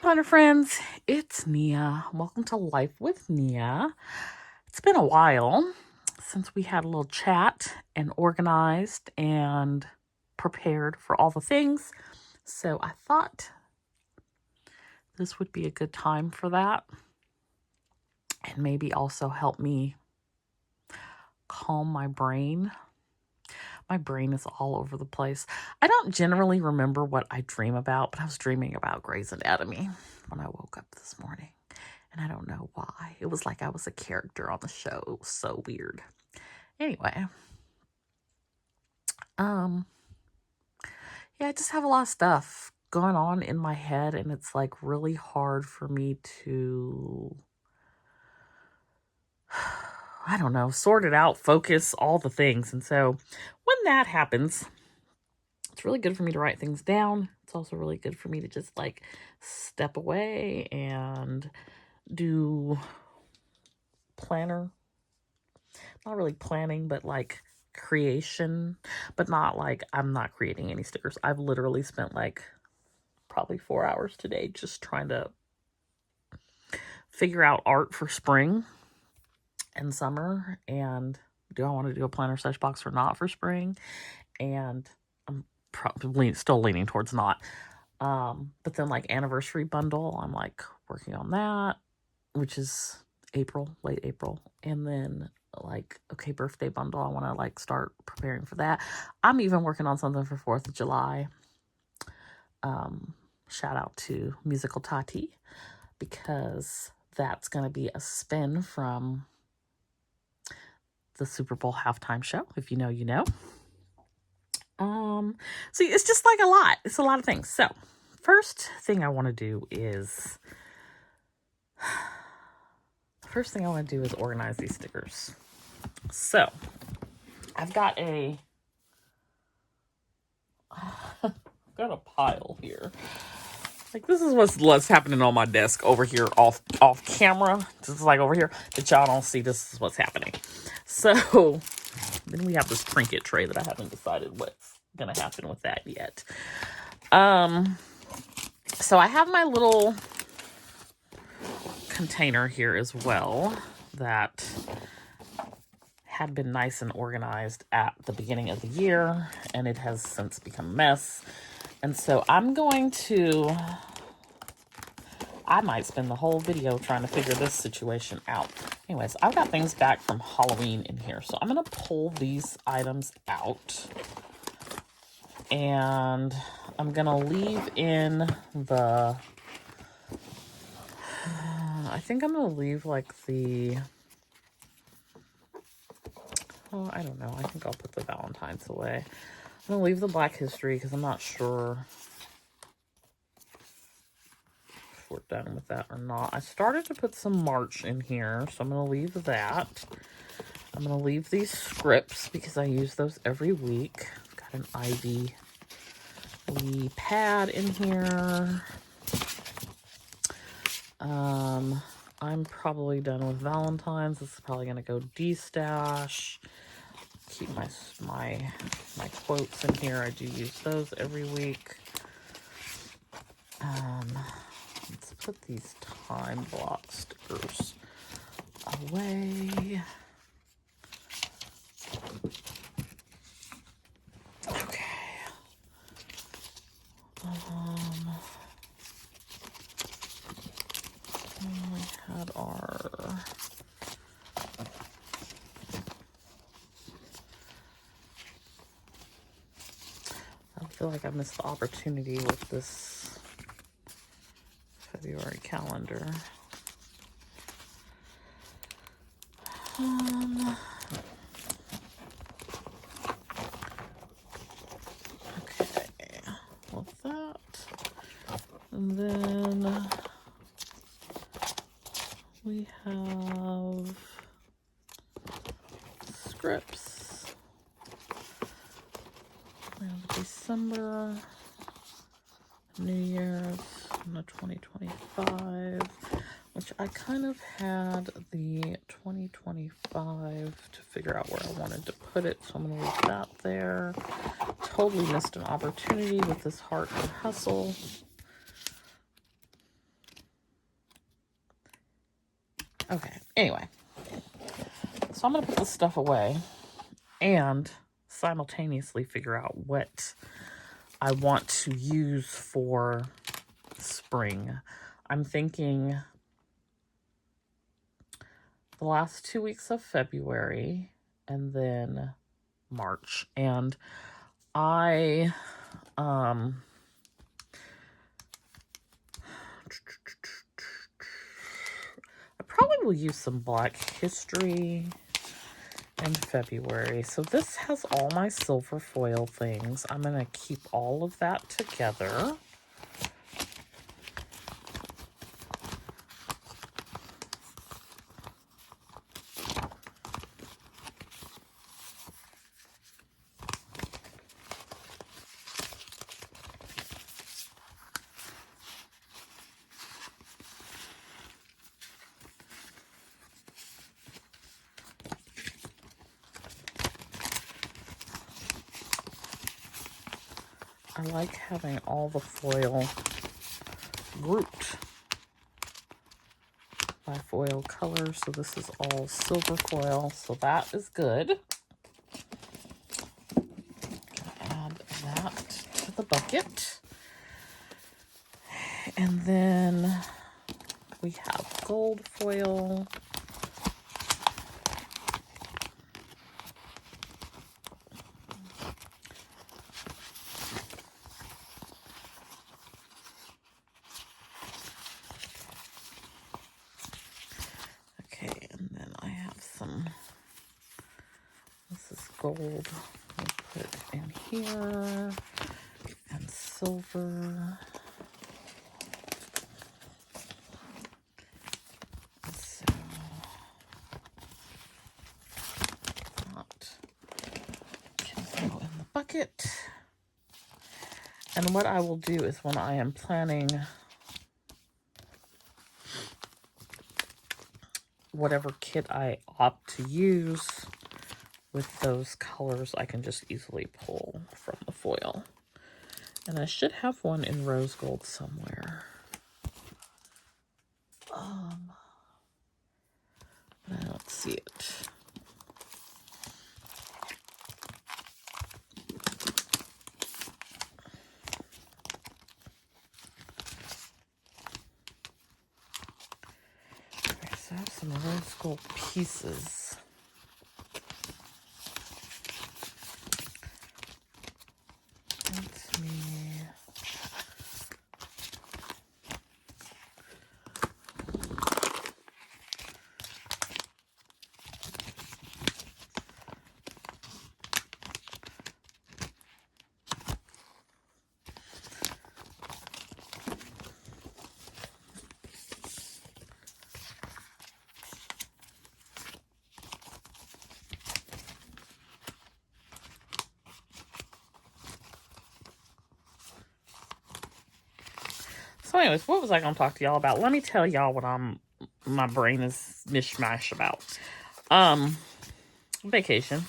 Planner friends, it's Nia. Welcome to Life with Nia. It's been a while since we had a little chat and organized and prepared for all the things. So I thought this would be a good time for that and maybe also help me calm my brain. My brain is all over the place. I don't generally remember what I dream about, but I was dreaming about Grey's Anatomy when I woke up this morning. And I don't know why. It was like I was a character on the show. It was so weird. Anyway. Yeah, I just have a lot of stuff going on in my head, and it's like really hard for me to, I don't know, sort it out, focus, all the things. And so when that happens, it's really good for me to write things down. It's also really good for me to just like step away and do planner. Not really planning, but like creation, but not like I'm not creating any stickers. I've literally spent like probably 4 hours today just trying to figure out art for spring and summer, and do I want to do a planner slash box or not for spring? And I'm probably still leaning towards not. But then like anniversary bundle, I'm like working on that, which is late April. And then like, okay, birthday bundle, I want to like start preparing for that. I'm even working on something for 4th of July. Shout out to Musical Tati, because that's going to be a spin from the Super Bowl halftime show. If you know, you know. So it's just like a lot. It's a lot of things. So first thing I want to do is organize these stickers. So I've got a pile here. Like, this is what's happening on my desk over here off camera. Just like over here that y'all don't see. This is what's happening. So then we have this trinket tray that I haven't decided what's gonna happen with that yet. So I have my little container here as well that had been nice and organized at the beginning of the year, and it has since become a mess. And so I might spend the whole video trying to figure this situation out. Anyways, I've got things back from Halloween in here. So I'm going to pull these items out. And I'm going to leave in the... I think I'm going to leave like the... Oh, I don't know. I think I'll put the Valentine's away. I'm going to leave the Black History because I'm not sure if we're done with that or not. I started to put some March in here, so I'm going to leave that. I'm going to leave these scripts because I use those every week. I've got an Ivy pad in here. I'm probably done with Valentine's. This is probably going to go D-stash. Keep my quotes in here. I do use those every week. Let's put these time block stickers away. Okay. We had our... I feel like I missed the opportunity with this February calendar. Okay, with that. And then we have scripts. We have December, New Year's, and the 2025, which I kind of had the 2025 to figure out where I wanted to put it, so I'm going to leave that there. Totally missed an opportunity with this Heart and Hustle. Okay, anyway. So I'm going to put this stuff away and simultaneously figure out what I want to use for spring. I'm thinking the last 2 weeks of February and then March. And I probably will use some Black History in February. So this has all my silver foil things. I'm going to keep all of that together. I like having all the foil grouped by foil color. So this is all silver foil, so that is good. Add that to the bucket. And then we have gold foil. Okay, and then I have some, this is gold, we'll put in here, and silver. So, that can go in the bucket. And what I will do is when I am planning whatever kit I opt to use with those colors, I can just easily pull from the foil. And I should have one in rose gold somewhere. But I don't see it. Okay, so I have some rose gold pieces. Let me... So anyways, what was I going to talk to y'all about? Let me tell y'all what my brain is mishmash about. Vacation.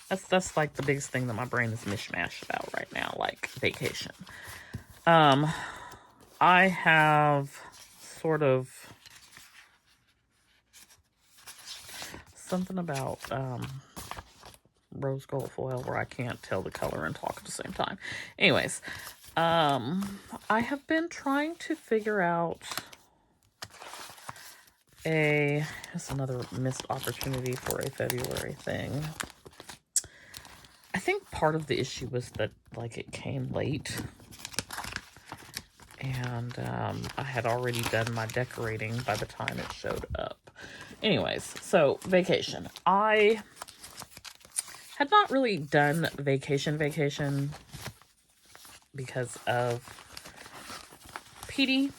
That's like the biggest thing that my brain is mishmash about right now, like vacation. I have sort of something about rose gold foil where I can't tell the color and talk at the same time. Anyways, I have been trying to figure out it's another missed opportunity for a February thing. I think part of the issue was that, like, it came late. And I had already done my decorating by the time it showed up. Anyways, so vacation. I had not really done vacation because of Petey.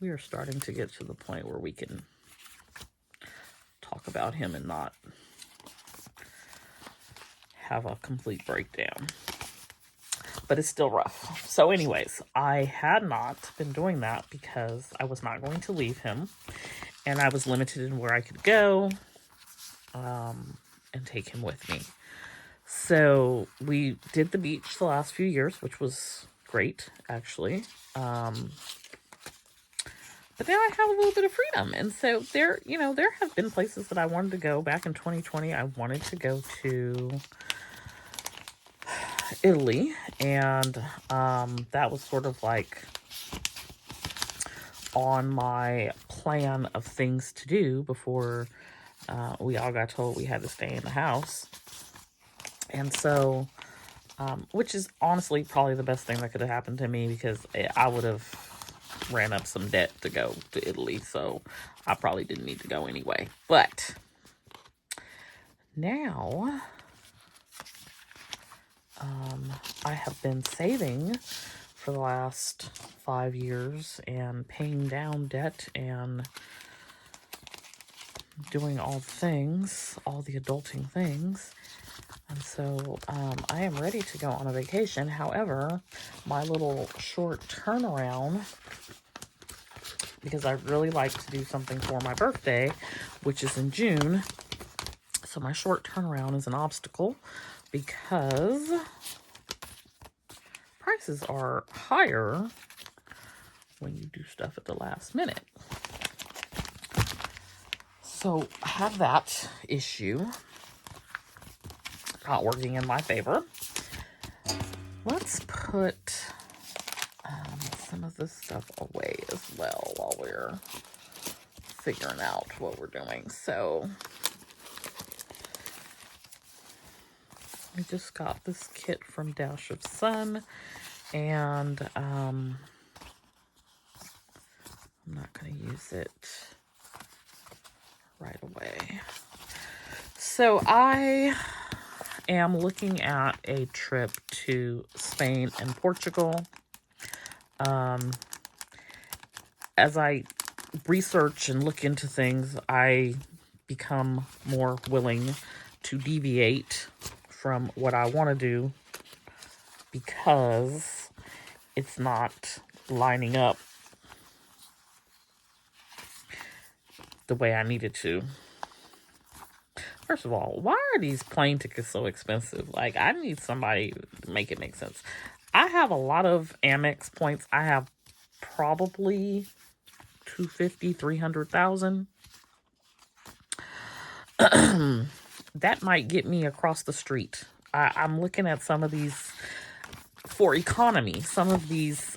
We are starting to get to the point where we can talk about him and not have a complete breakdown. But it's still rough. So anyways, I had not been doing that because I was not going to leave him. And I was limited in where I could go and take him with me. So we did the beach the last few years, which was great, actually. But now I have a little bit of freedom. And so there have been places that I wanted to go. Back in 2020, I wanted to go to Italy. And that was sort of like on my plan of things to do before we all got told we had to stay in the house. And so, which is honestly probably the best thing that could have happened to me, because I would have ran up some debt to go to Italy. So I probably didn't need to go anyway. But now I have been saving for the last 5 years and paying down debt and doing all the things, all the adulting things. And so I am ready to go on a vacation. However, my little short turnaround, because I really like to do something for my birthday, which is in June. So my short turnaround is an obstacle because prices are higher when you do stuff at the last minute. So I have that issue not working in my favor. Let's put some of this stuff away as well while we're figuring out what we're doing. So we just got this kit from Dash of Sun, and I'm not going to use it right away. So I am looking at a trip to Spain and Portugal. As I research and look into things, I become more willing to deviate from what I want to do because it's not lining up the way I need it to. First of all, why are these plane tickets so expensive? Like, I need somebody to make it make sense. I have a lot of Amex points. I have probably 250, 300,000. That might get me across the street. I'm looking at some of these for economy. Some of these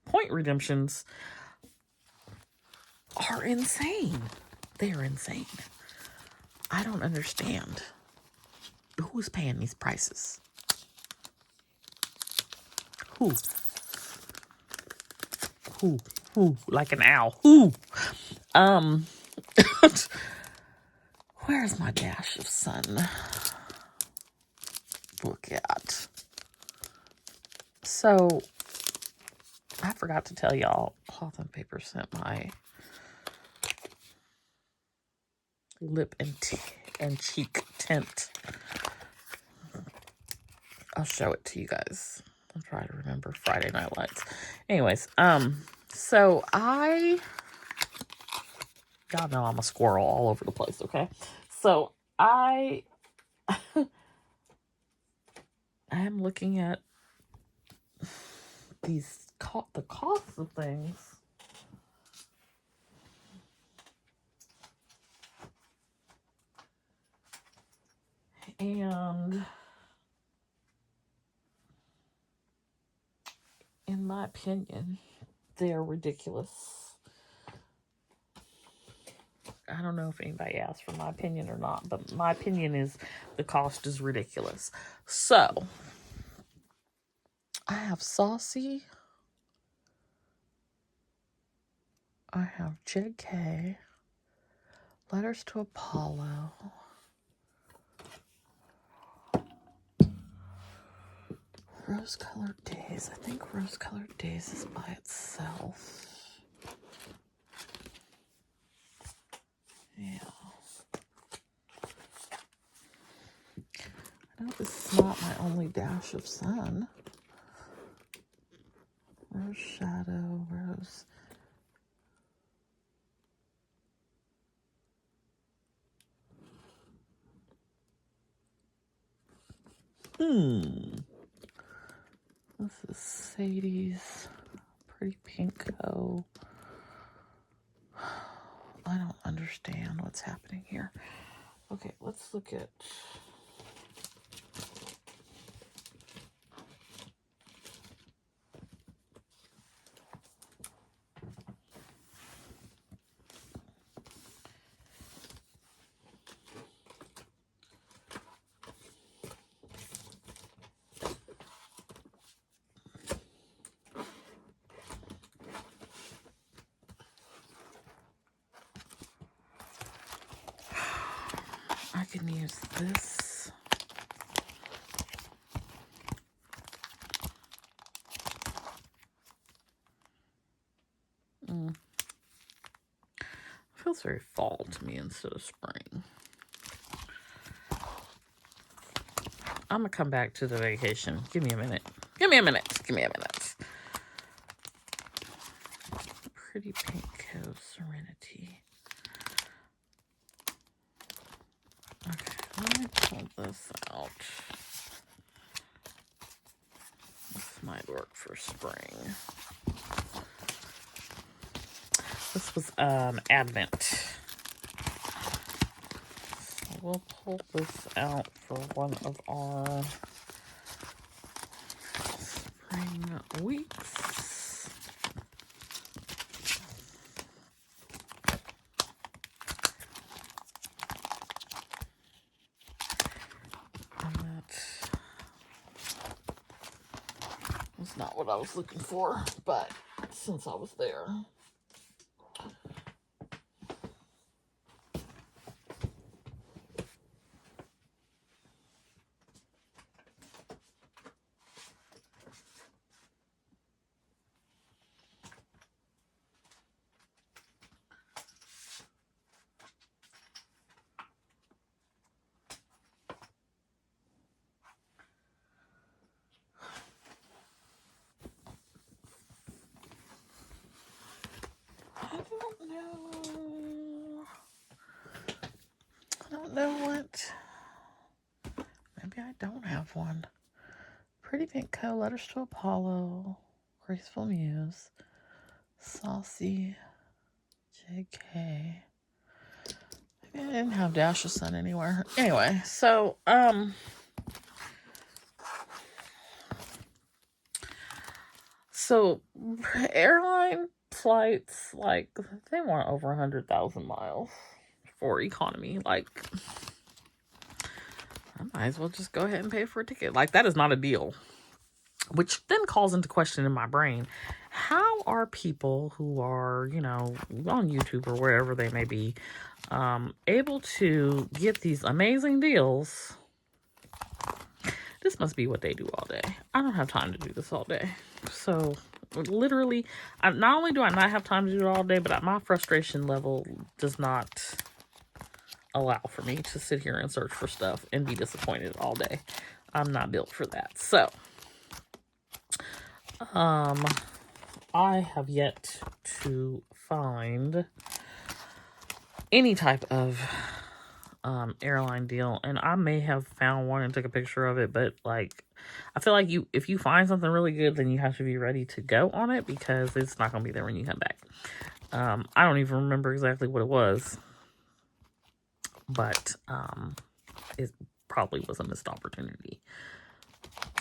point redemptions are insane. They're insane. I don't understand. Who's paying these prices? Who? Like an owl. Who? Where's my Dash of Sun? Look at. So, I forgot to tell y'all, Cloth and Paper sent my lip and cheek tint. I'll show it to you guys. I'll try to remember Friday Night Lights. Anyways, so y'all know I'm a squirrel all over the place, okay? So I am looking at the costs of things. And in my opinion, they're ridiculous. I don't know if anybody asked for my opinion or not, but my opinion is the cost is ridiculous. So, I have Saucy. I have JK. Letters to Apollo. Rose Colored Days. I think Rose Colored Days is by itself. Yeah. I know this is not my only Dash of Sun. Rose Shadow, Rose. This is Sadie's Pretty Pink Co. I don't understand what's happening here. Okay, let's look at... I can use this. Feels very fall to me instead of spring. I'm gonna come back to the vacation. Give me a minute. Give me a minute. Give me a minute. Pretty Pink Co. Serenity. Okay, let me pull this out. This might work for spring. This was Advent. So we'll pull this out for one of our spring weeks. And that was not what I was looking for, but since I was there. I don't know what. Maybe I don't have one. Pretty Pink Co. Letters to Apollo. Graceful Muse. Saucy. JK. Maybe I didn't have Dash of Sun anywhere. Anyway, so, so airline flights, like, they want over 100,000 miles for economy. Like, I might as well just go ahead and pay for a ticket. Like, that is not a deal. Which then calls into question in my brain, how are people who are, you know, on YouTube or wherever they may be, able to get these amazing deals? This must be what they do all day. I don't have time to do this all day. So, literally, not only do I not have time to do it all day, but my frustration level does not allow for me to sit here and search for stuff and be disappointed all day. I'm not built for that. So, I have yet to find any type of airline deal, and I may have found one and took a picture of it, but like, I feel like if you find something really good, then you have to be ready to go on it, because it's not gonna be there when you come back. I don't even remember exactly what it was, but it probably was a missed opportunity.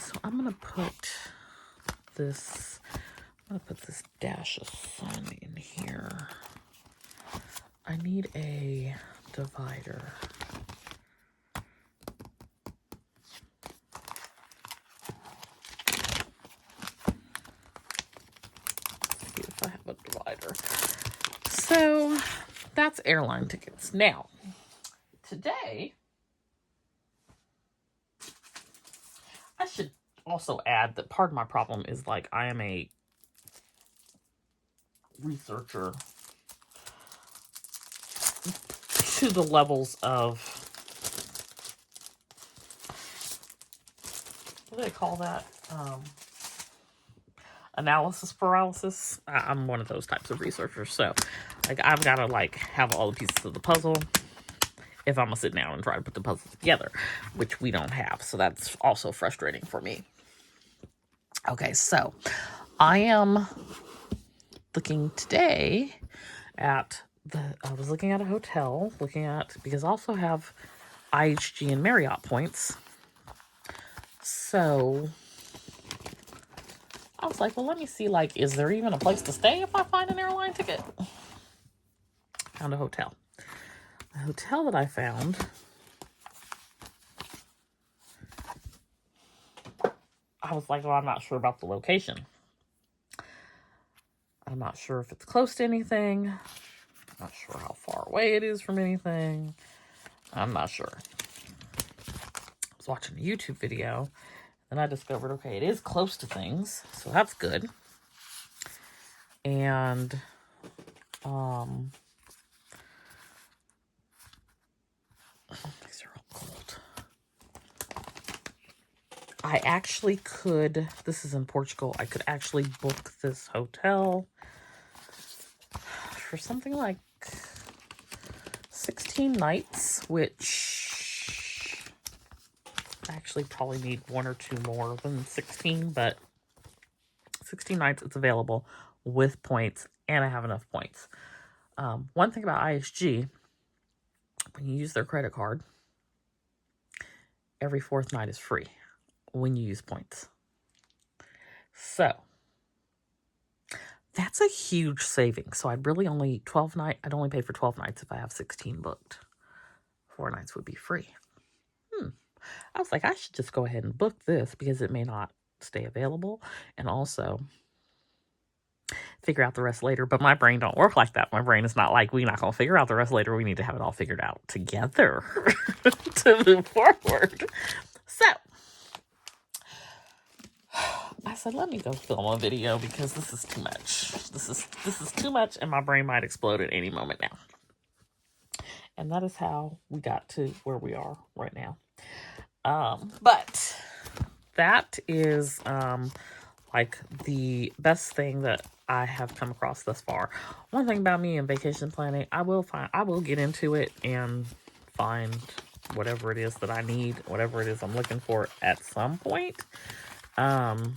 So I'm gonna put this Dash of Sun in here. I need a divider. Let's see if I have a divider. So that's airline tickets. Now, today, I should also add that part of my problem is, like, I am a researcher to the levels of, what do they call that? Analysis paralysis. I'm one of those types of researchers. So, like, I've got to, like, have all the pieces of the puzzle if I'm gonna sit down and try to put the puzzle together, which we don't have. So that's also frustrating for me. Okay, so I am looking today at I was looking at a hotel, because I also have IHG and Marriott points. So I was like, well, let me see, like, is there even a place to stay if I find an airline ticket? Found a hotel. The hotel that I found, I was like, well, I'm not sure about the location. I'm not sure if it's close to anything. I'm not sure how far away it is from anything. I'm not sure. I was watching a YouTube video, and I discovered, okay, it is close to things, so that's good. And these are all cold. I actually could, this is in Portugal, I could actually book this hotel for something like 16 nights, which I actually probably need 1 or 2 more than 16, but 16 nights, it's available with points, and I have enough points. One thing about ISG, when you use their credit card, every 4th night is free when you use points. So that's a huge saving. So I'd really only I'd only pay for 12 nights if I have 16 booked. 4 nights would be free. I was like, I should just go ahead and book this because it may not stay available, and also figure out the rest later. But my brain don't work like that. My brain is not like, we're not going to figure out the rest later. We need to have it all figured out together to move forward. So I said, let me go film a video because this is too much. This is too much, and my brain might explode at any moment now. And that is how we got to where we are right now. But that is like the best thing that I have come across thus far. One thing about me in vacation planning, I will get into it and find whatever it is that I need, whatever it is I'm looking for at some point. And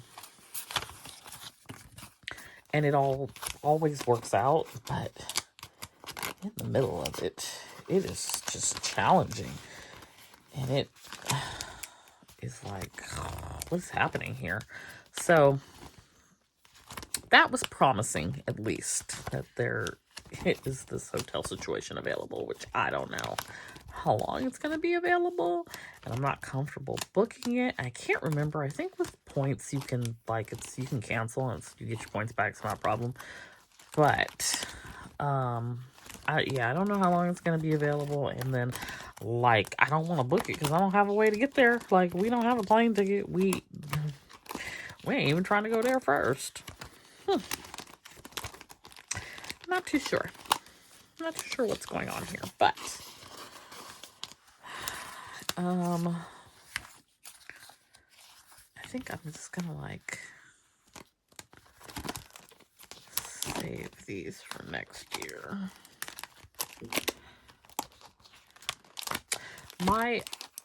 it always works out, but in the middle of it, it is just challenging. And it is like, what's happening here? So that was promising, at least, that there is this hotel situation available, which I don't know how long it's going to be available, and I'm not comfortable booking it. I can't remember. I think with points you can you can cancel and you get your points back. It's not a problem. But I don't know how long it's going to be available, and then I don't want to book it because I don't have a way to get there. Like, we don't have a plane ticket. We ain't even trying to go there first. Not too sure. Not too sure what's going on here, but I think I'm just gonna save these for next year. My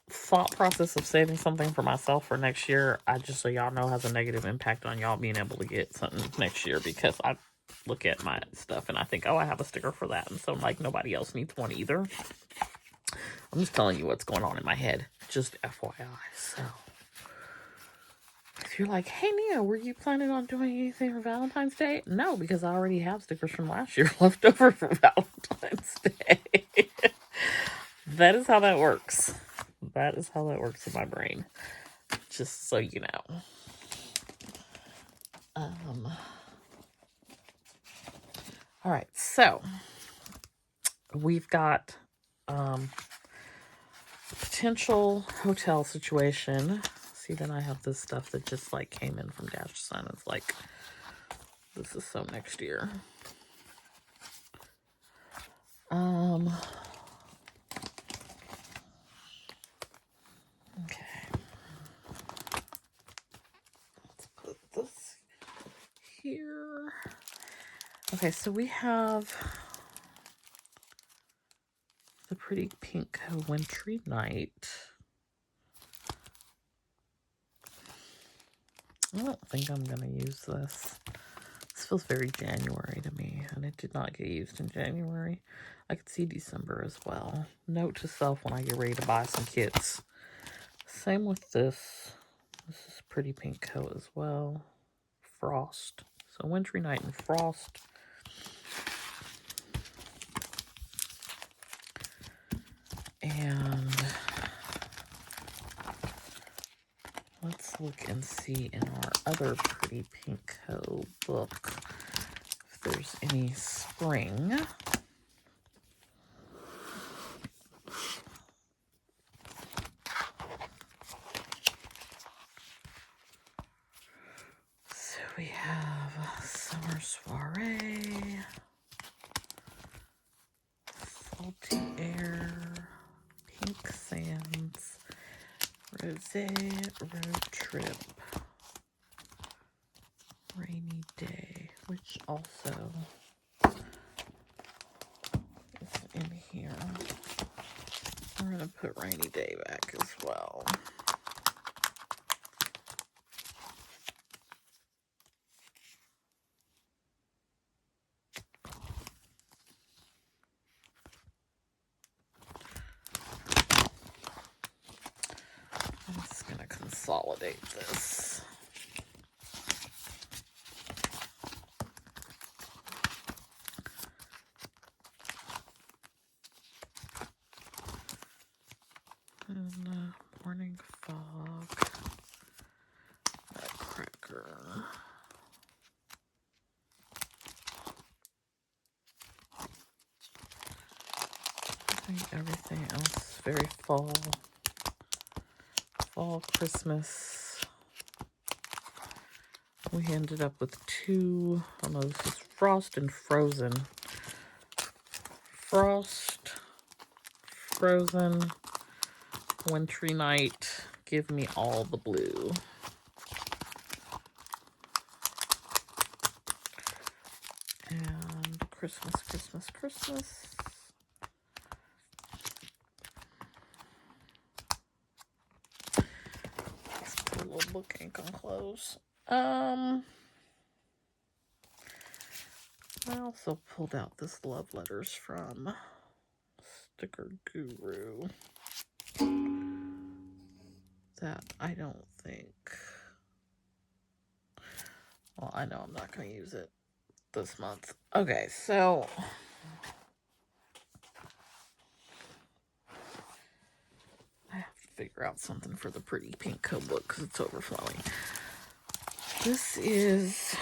thought process of saving something for myself for next year, I just so y'all know, has a negative impact on y'all being able to get something next year, because I look at my stuff and I think, oh, I have a sticker for that, and so nobody else needs one either. I'm just telling you what's going on in my head, just FYI. So if you're like, hey Nia, were you planning on doing anything for Valentine's Day? No, because I already have stickers from last year left over for Valentine's Day. That is how that works. That is how that works in my brain. Just so you know. All right, so we've got potential hotel situation. See, then I have this stuff that just came in from Dash Sun. It's like, this is so next year. Okay. Let's put this here. Okay, so we have the pretty pink wintry night. I don't think I'm gonna use this. This feels very January to me, and it did not get used in January. I could see December as well. Note to self when I get ready to buy some kits. Same with this. This is pretty pink coat as well. Frost. So Wintry Night and Frost. And let's look and see in our other pretty pink coat book if there's any spring. So we have Summer Soiree, Salty Air, Pink Sands, Rosé Road Trip, Rainy Day, which also is in here. We're going to put Rainy Day back as well. I'm just going to consolidate this. And Morning Fog, Nutcracker. I think everything else is very fall, Christmas. We ended up with two, oh no, this is Frost and Frozen. Frost, Frozen, Wintry Night, give me all the blue. And Christmas, Christmas, Christmas. Let's put a little book ink on close. I also pulled out this love letters from Sticker Guru that I don't think, well, I know I'm not going to use it this month. Okay, so I have to figure out something for the pretty pink coat book because it's overflowing. This is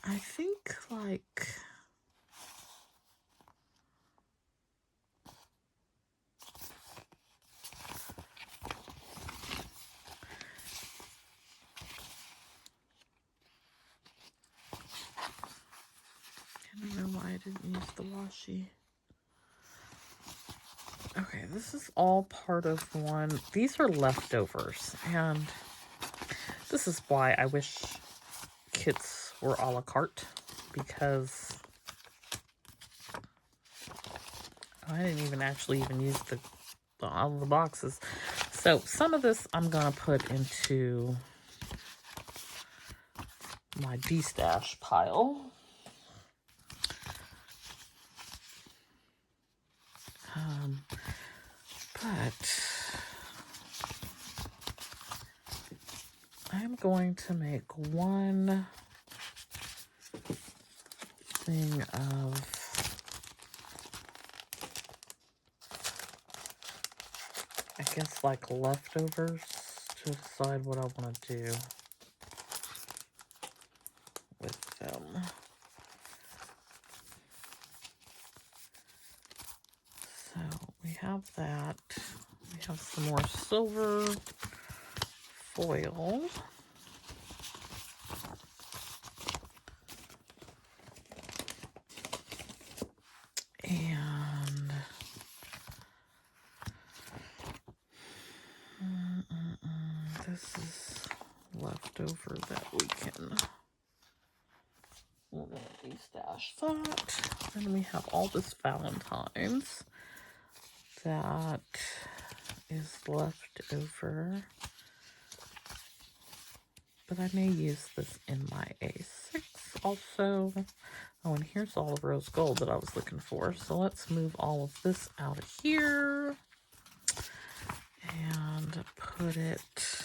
I think like I don't know why I didn't use the washi. Okay, this is all part of one. These are leftovers, and this is why I wish kits were a la carte, because I didn't even actually use all the boxes. So some of this I'm gonna put into my de-stash pile. But I'm going to make one thing of I guess like leftovers to decide what I want to do with them. So we have that. We have some more silver foil. And this is leftover that we can de-stash that. And we have all this Valentine's that is left over. But I may use this in my A6 also. Oh, and here's all the rose gold that I was looking for. So let's move all of this out of here and put it...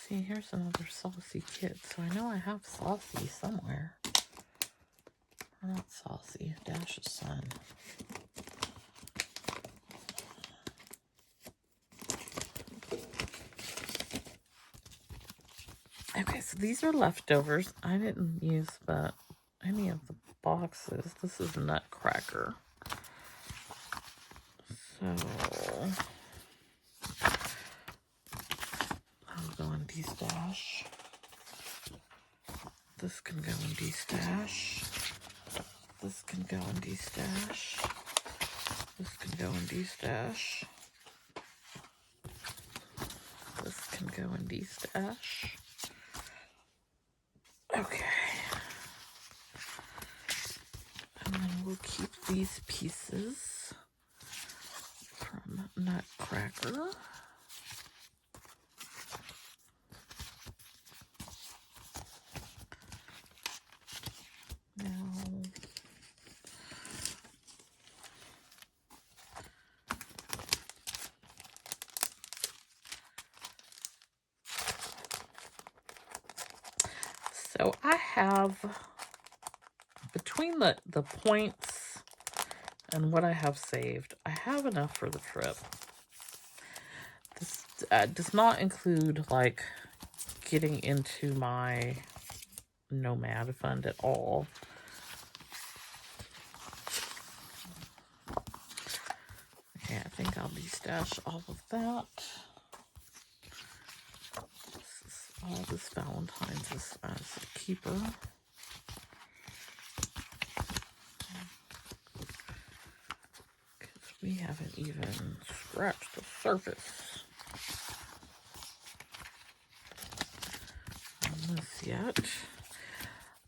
See, here's another Saucy kit. So I know I have Saucy somewhere. Or not Saucy, Dash's son. Okay, so these are leftovers. I didn't use any of the boxes. This is Nutcracker. So I'll go in D-stash. This can go in D-stash. This can go in D-stash. This can go in D-stash. This can go in D-stash. Okay. And then we'll keep these pieces from Nutcracker. Now, so I have, between the points and what I have saved, I have enough for the trip. This does not include, like, getting into my Nomad fund at all. Okay, I think I'll de-stash all of that. All this Valentine's is as a keeper. Because we haven't even scratched the surface on this yet.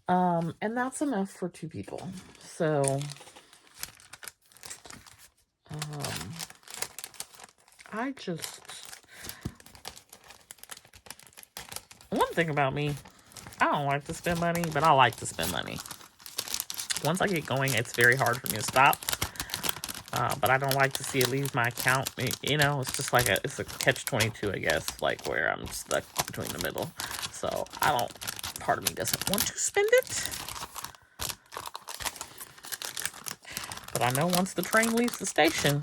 And that's enough for 2 people. So, one thing about me, I don't like to spend money, but I like to spend money. Once I get going, it's very hard for me to stop. But I don't like to see it leave my account. You know, it's just like it's a catch-22, I guess, like where I'm stuck between the middle. So part of me doesn't want to spend it. But I know once the train leaves the station,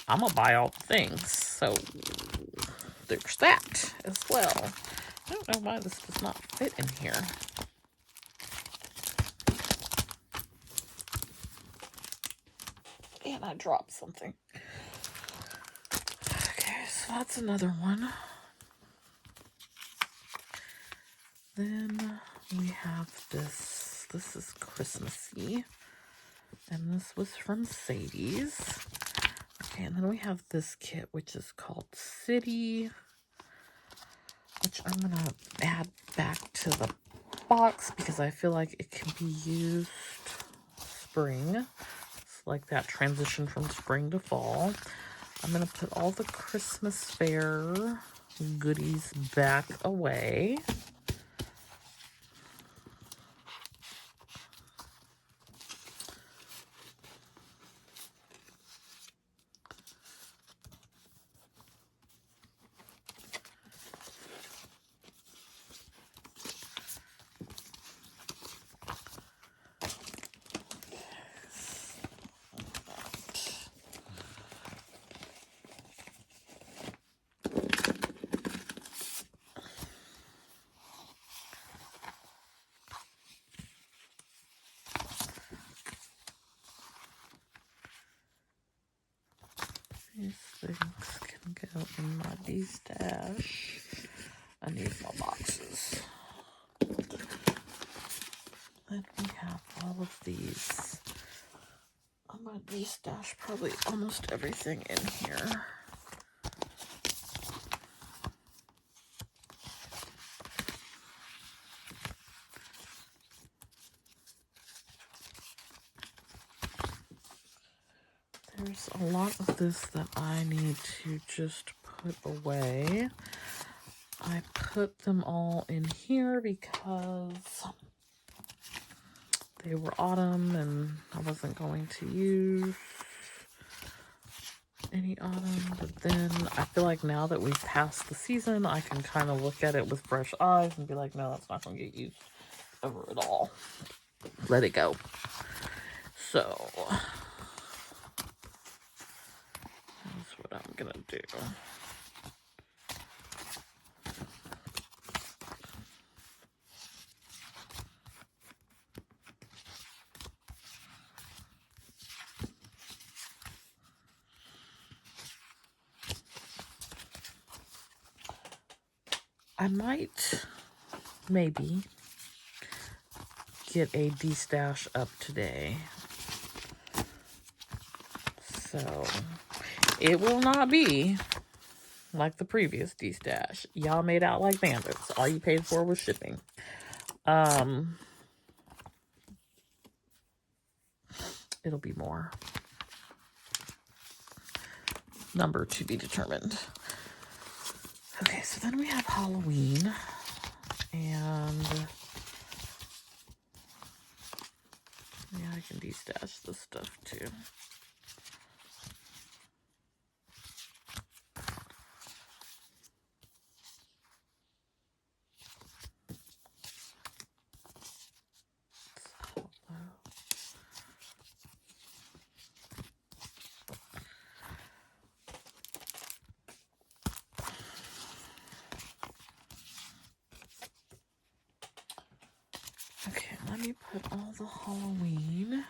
I'm going to buy all the things. So there's that as well. I don't know why this does not fit in here. And I dropped something. Okay, so that's another one. Then we have this. This is Christmassy. And this was from Sadie's. Okay, and then we have this kit, which is called City, which I'm going to add back to the box because I feel like it can be used spring. It's like that transition from spring to fall. I'm going to put all the Christmas fair goodies back away. These things can go in my D-stash. I need more boxes. Then we have all of these. I'm going to D-stash probably almost everything in here. There's a lot of this that I need to just put away. I put them all in here because they were autumn and I wasn't going to use any autumn. But then I feel like now that we've passed the season, I can kind of look at it with fresh eyes and be like, no, that's not going to get used ever at all. Let it go. So that's what I'm going to do. I might maybe get a de-stash up today. So it will not be like the previous de-stash. Y'all made out like bandits. All you paid for was shipping. It'll be more. Number to be determined. Okay, so then we have Halloween. And yeah, I can de-stash this stuff too. Okay, let me put all the Halloween.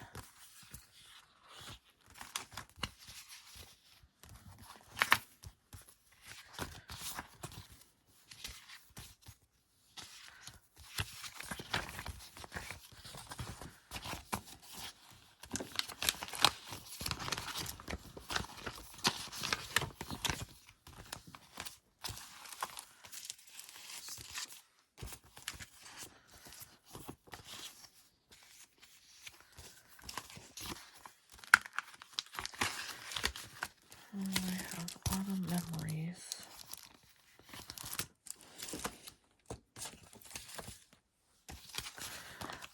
I have autumn memories.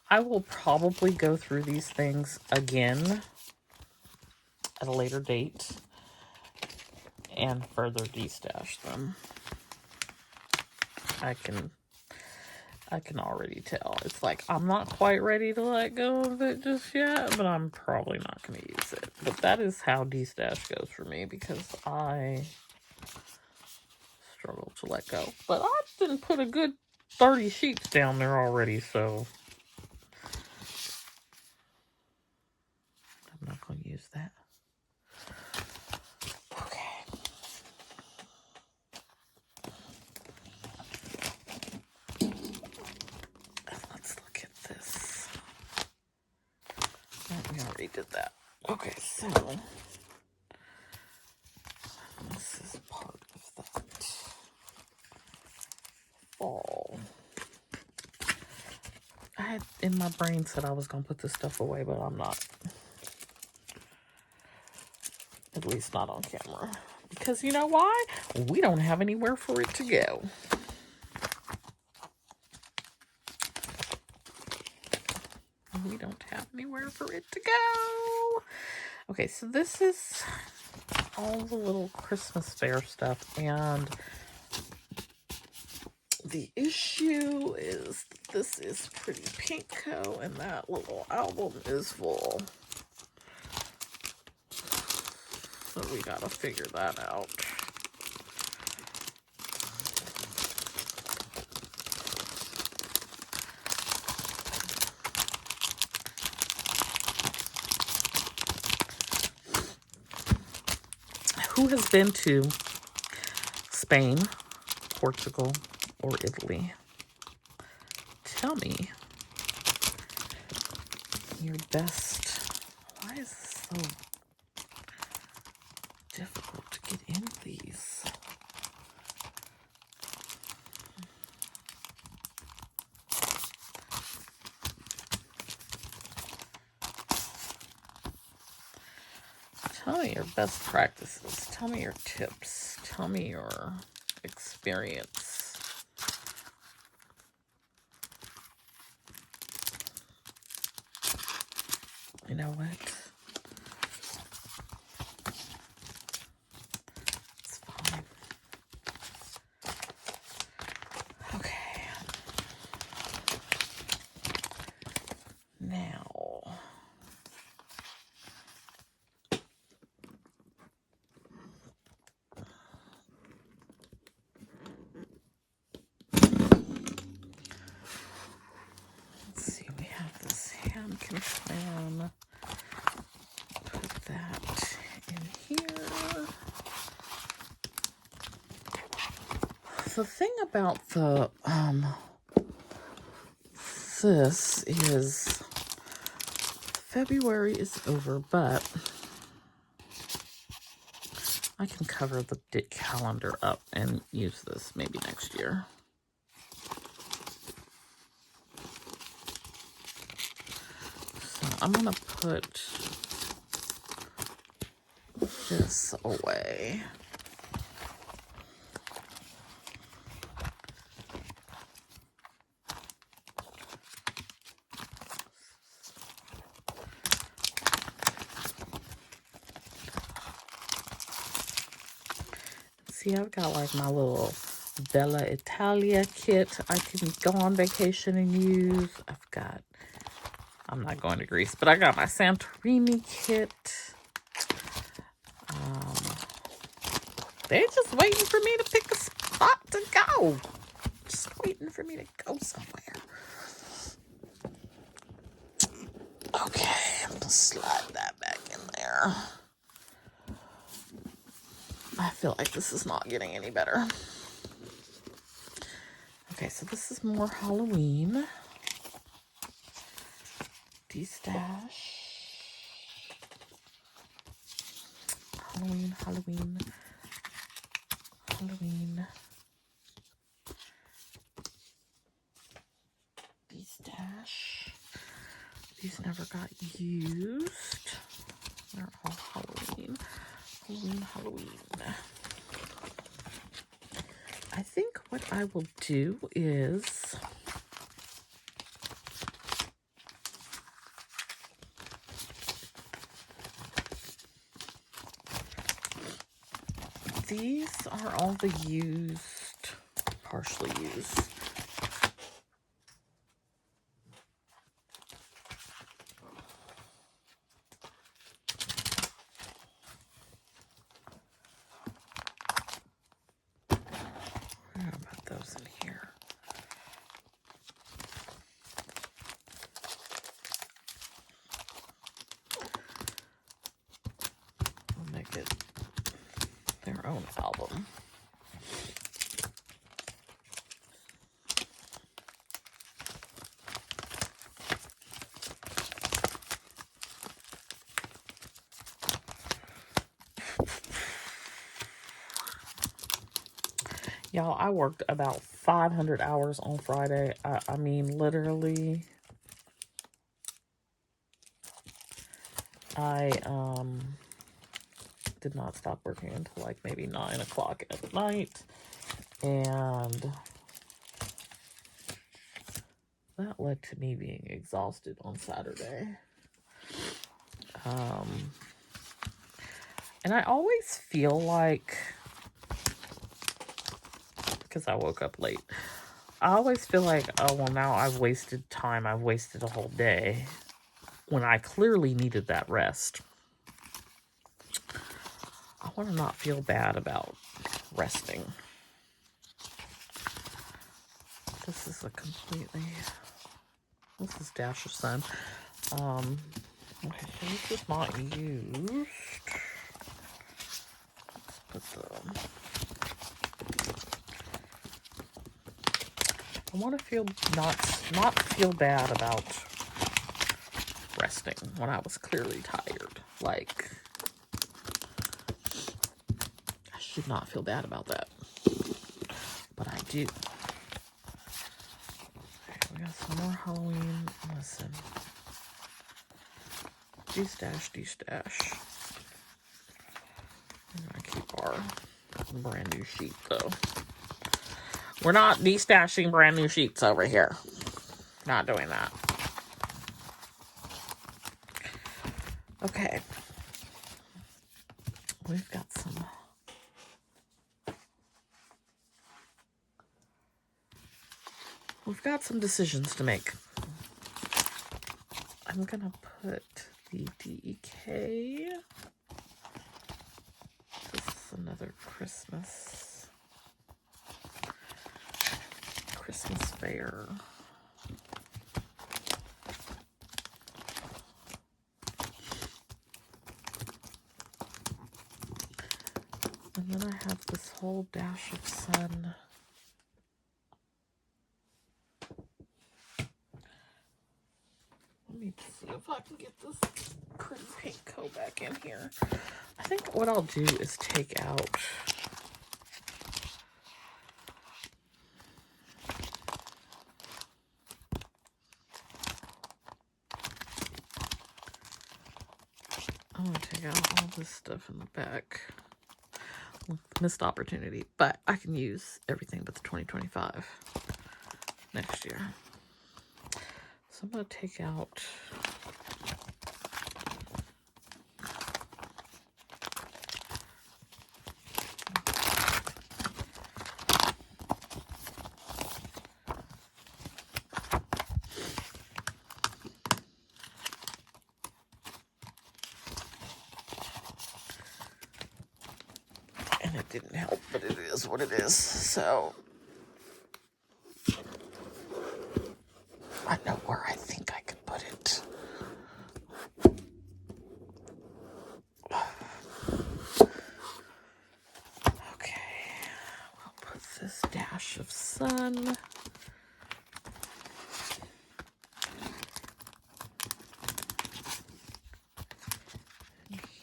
I will probably go through these things again at a later date and further de-stash them. I can already tell. It's like I'm not quite ready to let go of it just yet, but I'm probably not going to use it. But that is how de-stash goes for me because I struggle to let go. But I didn't put a good 30 sheets down there already, so I'm not going to use that. Okay. Let's look at this. Oh, we already did that. Okay, so this is part of that fall. I had in my brain said I was going to put this stuff away, but I'm not. At least not on camera. Because you know why? We don't have anywhere for it to go. We don't have anywhere for it to go. Okay, so this is all the little Christmas fair stuff. And the issue is this is Pretty Pink Co. And that little album is full. So we gotta figure that out. Who has been to Spain, Portugal, or Italy? Tell me your best. Why is this so difficult to get in these? Tell me your best practices. Tell me your tips. Tell me your experience. You know what? It's fine. Okay. Now. Let's see, we have this hand plan. Put that in here. The thing about the this is February is over, but I can cover the calendar up and use this maybe next year. So I'm gonna put this away. See, I've got like my little Bella Italia kit I can go on vacation and use. I'm not going to Greece, but I got my Santorini kit. They're just waiting for me to pick a spot to go. Just waiting for me to go somewhere. Okay, I'm gonna slide that back in there. I feel like this is not getting any better. Okay, so this is more Halloween. D-stash. Halloween, Halloween, Halloween. D-stash. These never got used. They're all Halloween. Halloween, Halloween. I think what I will do is these are all the used, partially used. I'm gonna put those in here. We'll make it their own album. Y'all, I worked about 500 hours on Friday. I mean, literally, I did not stop working until like maybe 9 o'clock at night. And that led to me being exhausted on Saturday. And I always feel like, because I woke up late, I always feel like, oh, well, now I've wasted time. I've wasted a whole day when I clearly needed that rest. I want to not feel bad about resting. This is a completely, this is Dash's son. Okay, so this is not used. Let's put the, I want to feel not feel bad about resting when I was clearly tired. Like, I should not feel bad about that, but I do. Okay, we got some more Halloween. Listen, D-stash, D-stash. We're gonna keep our brand new sheet though. We're not destashing brand new sheets over here. Not doing that. Okay. We've got some decisions to make. I'm gonna put the DEK. This is another Christmas fair. And then I have this whole dash of sun. Let me see if I can get this pretty pink coat back in here. I think what I'll do is take out I'm going to take out all this stuff in the back. Missed opportunity, but I can use everything but the 2025 next year. So I'm going to take out and it didn't help, but it is what it is. So I know where I think I can put it. Okay, we'll put this dash of sun.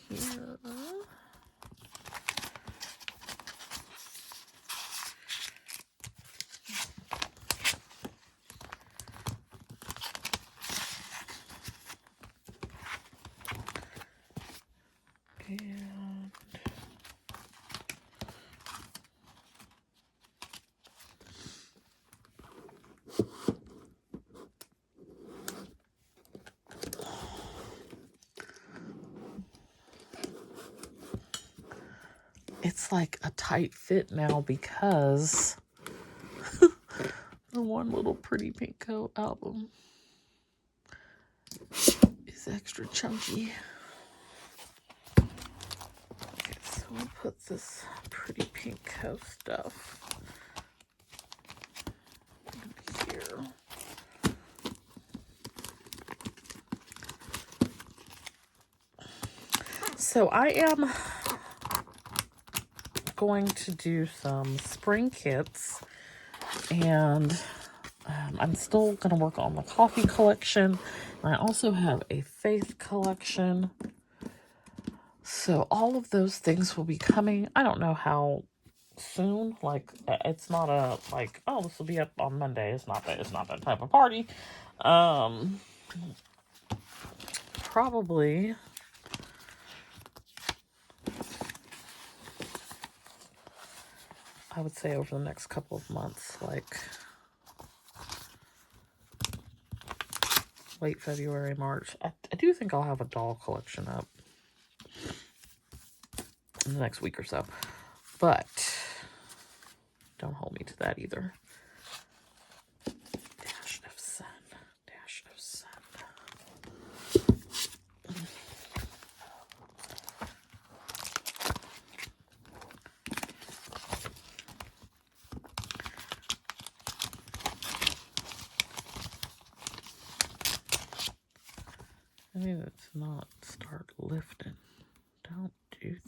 Here. And it's like a tight fit now because the one little pretty pink coat album is extra chunky. Okay, so I'll put this pretty pink coat stuff in here. So I am going to do some spring kits, and I'm still going to work on the coffee collection. And I also have a faith collection. So all of those things will be coming. I don't know how soon. Like, it's not a like, oh, this will be up on Monday. It's not that type of party. Probably I would say over the next couple of months, like late February, March. I do think I'll have a doll collection up in the next week or so. But don't hold me to that either. Dash of sun. Dash of sun. I mean, it's not start lifting. Don't do that.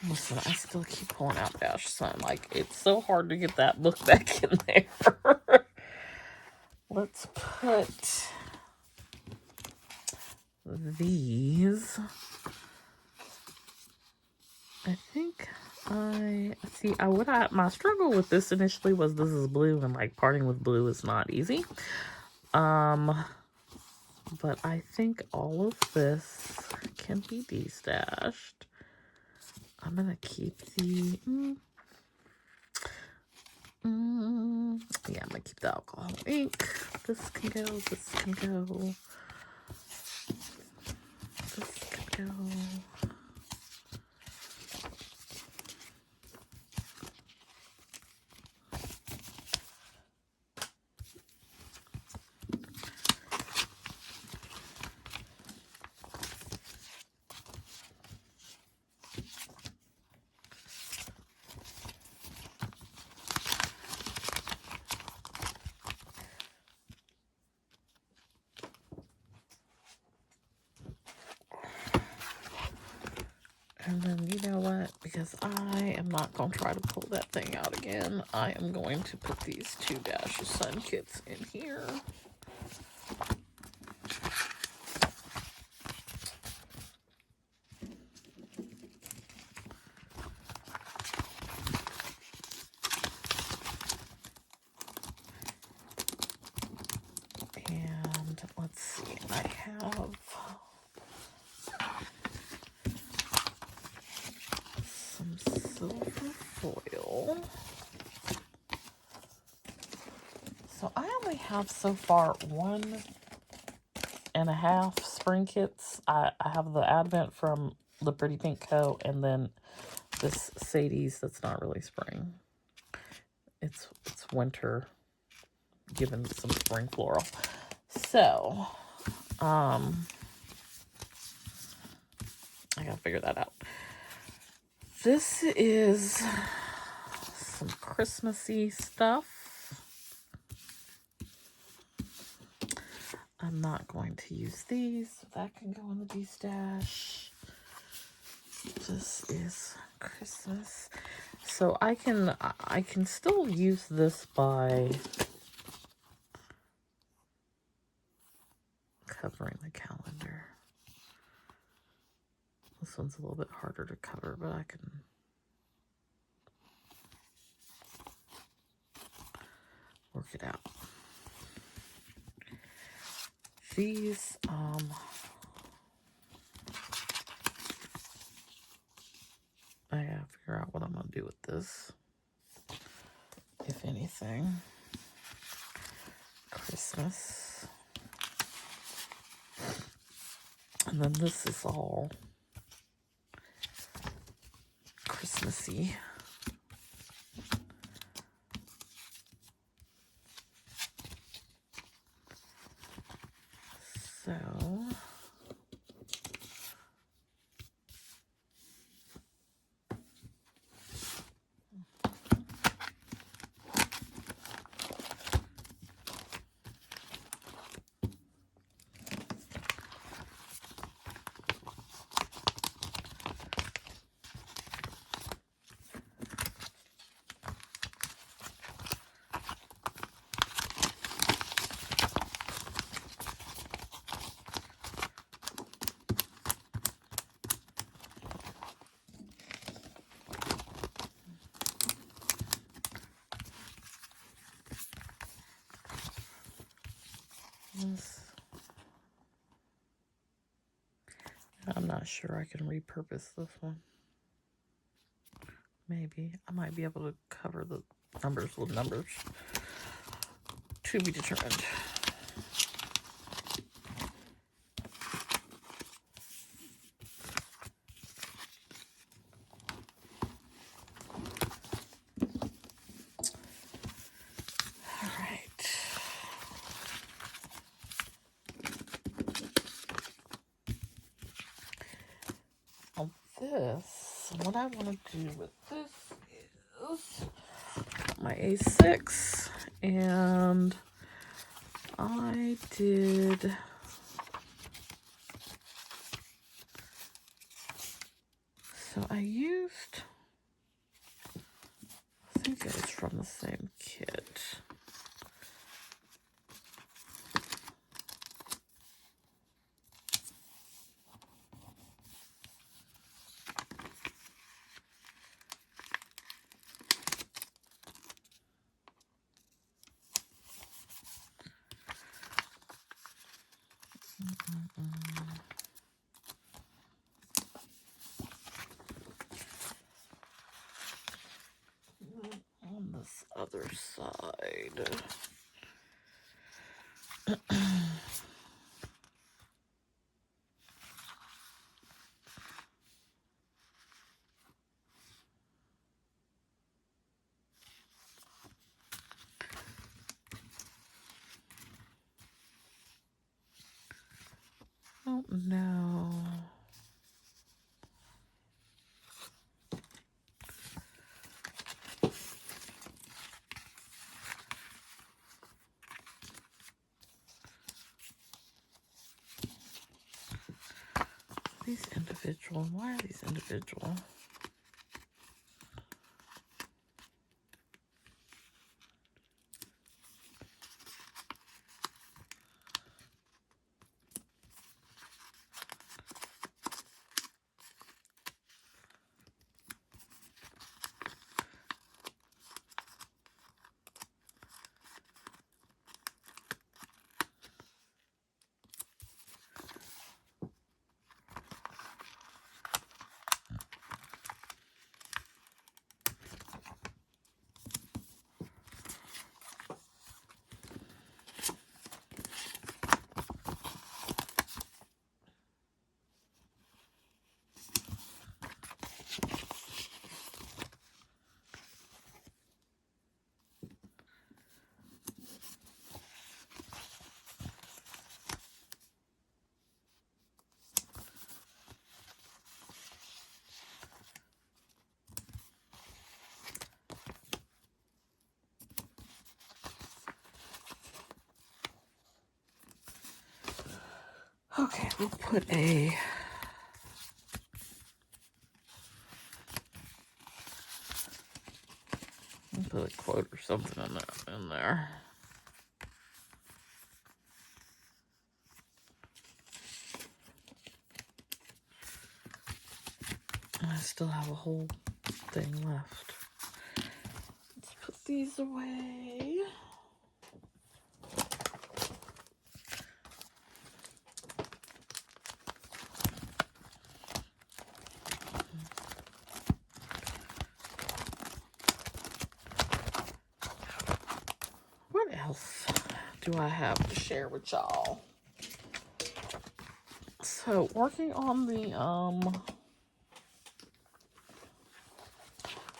Listen, I still keep pulling out Dash Sun. Like, it's so hard to get that book back in there. Let's put these. I think my struggle with this initially was this is blue, and like parting with blue is not easy. But I think all of this can be destashed. I'm gonna keep the yeah, I'm gonna keep the alcohol ink. This can go, this can go, this can go. And then, you know what? Because I am not going to try to pull that thing out again, I am going to put these 2 Dash of Sun kits in here. And let's see, I have some silver foil. So I only have so far 1.5 spring kits. I have the Advent from the Pretty Pink Co. and then this Sadie's that's not really spring. It's winter, given some spring floral. So, I gotta figure that out. This is some Christmassy stuff. I'm not going to use these. That can go in the D-stash. This is Christmas. So I can still use this by covering the calendar. This one's a little bit harder to cover, but I can work it out. These, I gotta figure out what I'm gonna do with this, if anything. Christmas. And then this is all Christmassy. So I'm not sure I can repurpose this one. Maybe. I might be able to cover the numbers with numbers. To be determined. All right. Now this, what I want to do with this is my A6, and I did So I think it was from the same kit. On this other side. Oh no. These individual, why are these individual? Okay, we'll put a quote or something in there. And I still have a whole thing left. Let's put these away. What else do I have to share with y'all? So working on the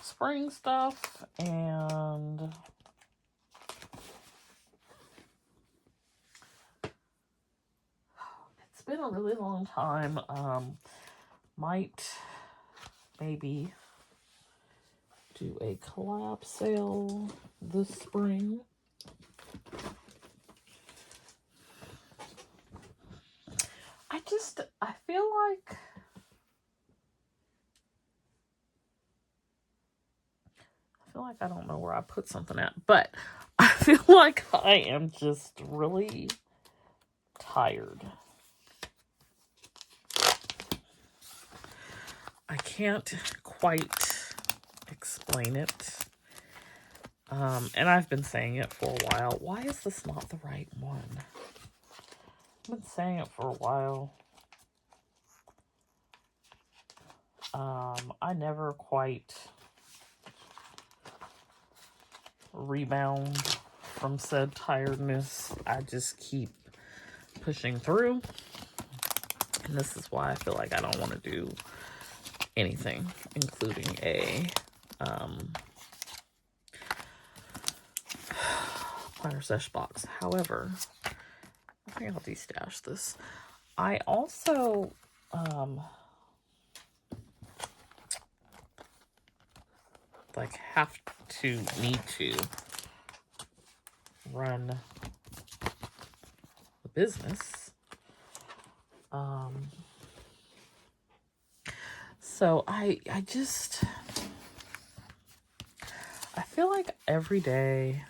spring stuff, and it's been a really long time. Might maybe do a collab sale this spring. I feel like I don't know where I put something at, but I feel like I am just really tired. I can't quite explain it. And I've been saying it for a while. Why is this not the right one? I've been saying it for a while. I never quite rebound from said tiredness. I just keep pushing through. And this is why I feel like I don't want to do anything, including a planner sesh box. However, I think I'll destash this. I also need to run the business. So I feel like every day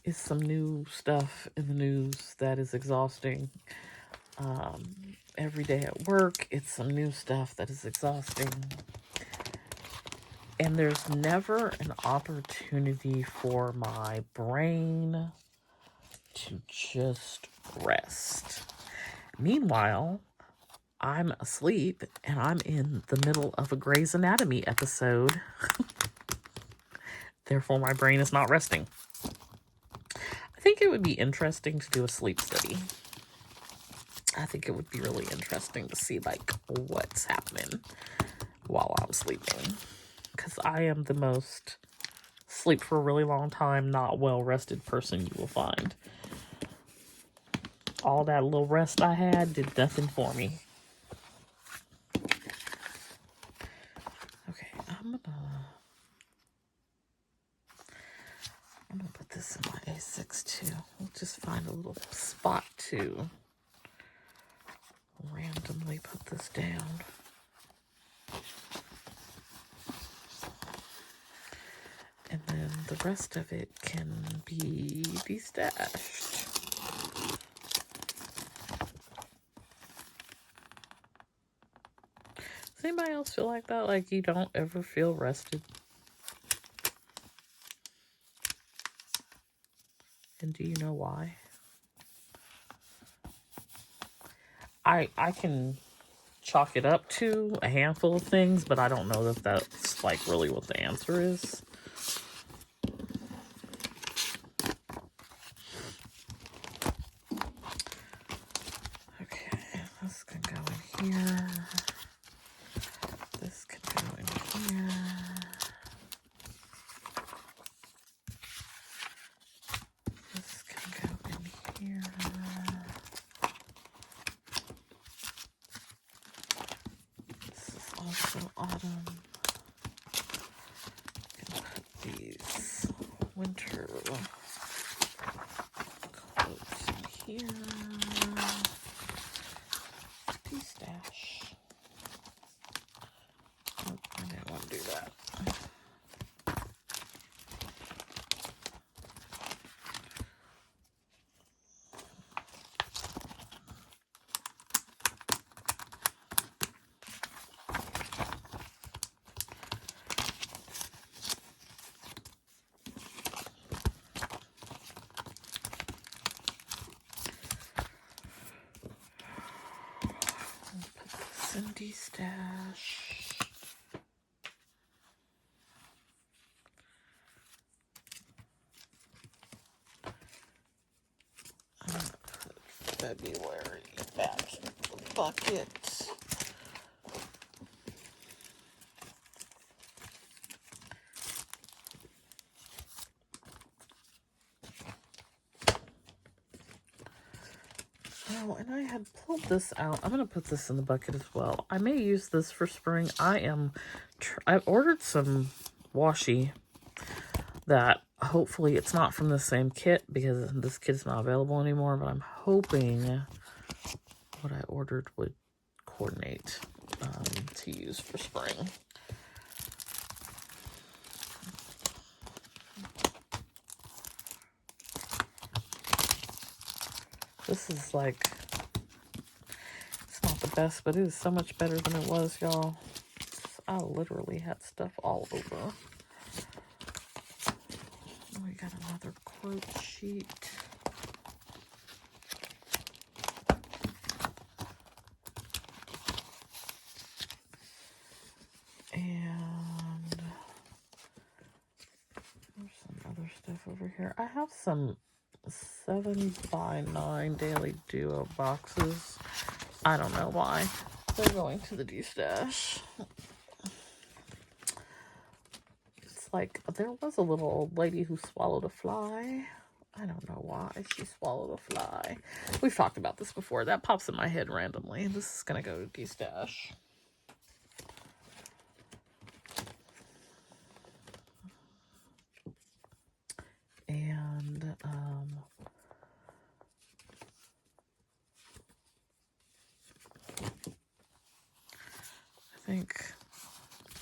is some new stuff in the news that is exhausting. Every day at work, it's some new stuff that is exhausting. And there's never an opportunity for my brain to just rest. Meanwhile, I'm asleep and I'm in the middle of a Grey's Anatomy episode. Therefore, my brain is not resting. I think it would be interesting to do a sleep study. I think it would be really interesting to see, like, what's happening while I'm sleeping. Because I am the most sleep for a really long time, not well-rested person you will find. All that little rest I had did nothing for me. Okay, I'm gonna put this in my A6 too. We'll just find a little spot to randomly put this down. And then the rest of it can be destashed. Does anybody else feel like that? Like you don't ever feel rested? And do you know why? I can chalk it up to a handful of things, but I don't know that that's like really what the answer is. Okay, this can go in here. This can go in here. This can go in here. This is also autumn. Can put these winter coats in here. Destash. Nope, I didn't want to do that. Cindy stash. I'm gonna put February back in the bucket. Oh, and I had pulled this out. I'm gonna put this in the bucket as well. I may use this for spring. I've ordered some washi that hopefully it's not from the same kit because this kit's not available anymore, but I'm hoping what I ordered would coordinate to use for spring. This is like, it's not the best, but it is so much better than it was, y'all. I literally had stuff all over. We got another quote sheet. And there's some other stuff over here. I have some 7x9 Daily Duo boxes. I don't know why. They're going to the D-stash. It's like, there was a little old lady who swallowed a fly. I don't know why she swallowed a fly. We've talked about this before. That pops in my head randomly. This is going to go to D-stash. And, think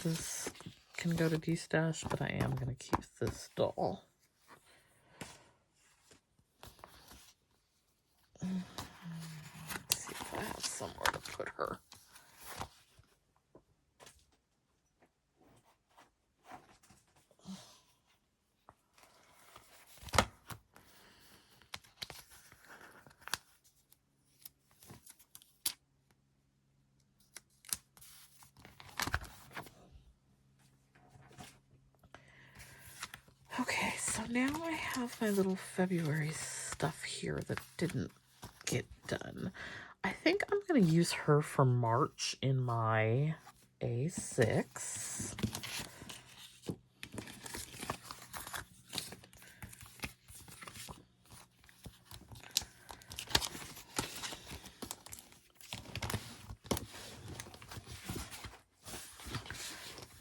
this can go to de-stash, but I am going to keep this doll. Let's see if I have somewhere to put her. Okay, so now I have my little February stuff here that didn't get done. I think I'm going to use her for March in my A6.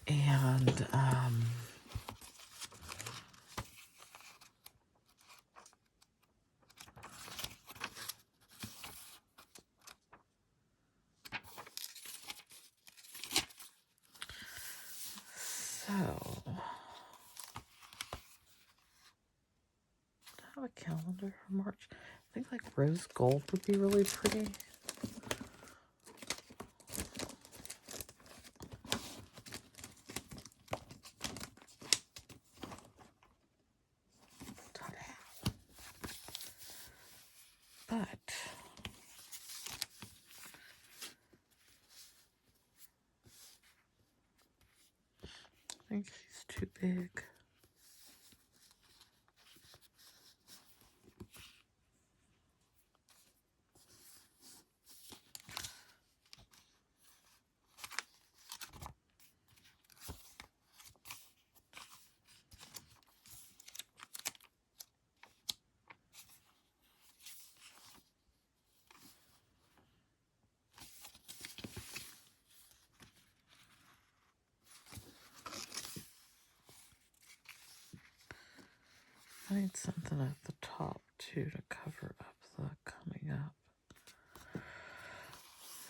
And, so, do I have a calendar for March? I think like rose gold would be really pretty. But I think she's too big. I need something at the top too to cover up the coming up.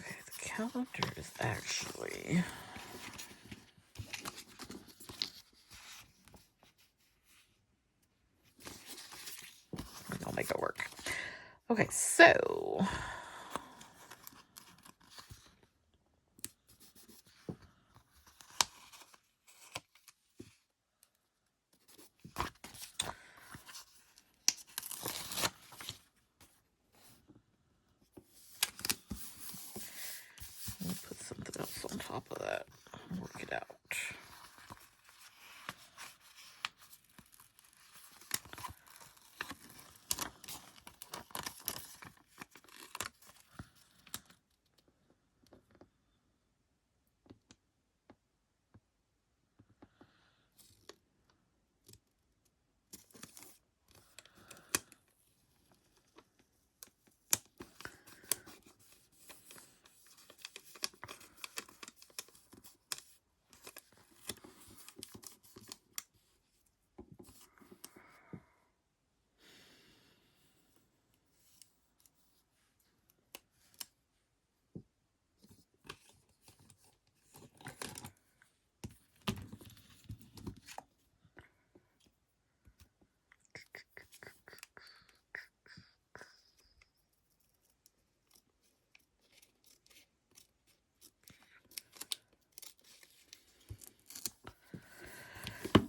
Okay, the calendar is actually I'll make it work. Okay, so we'll put something else on top of that and work it out.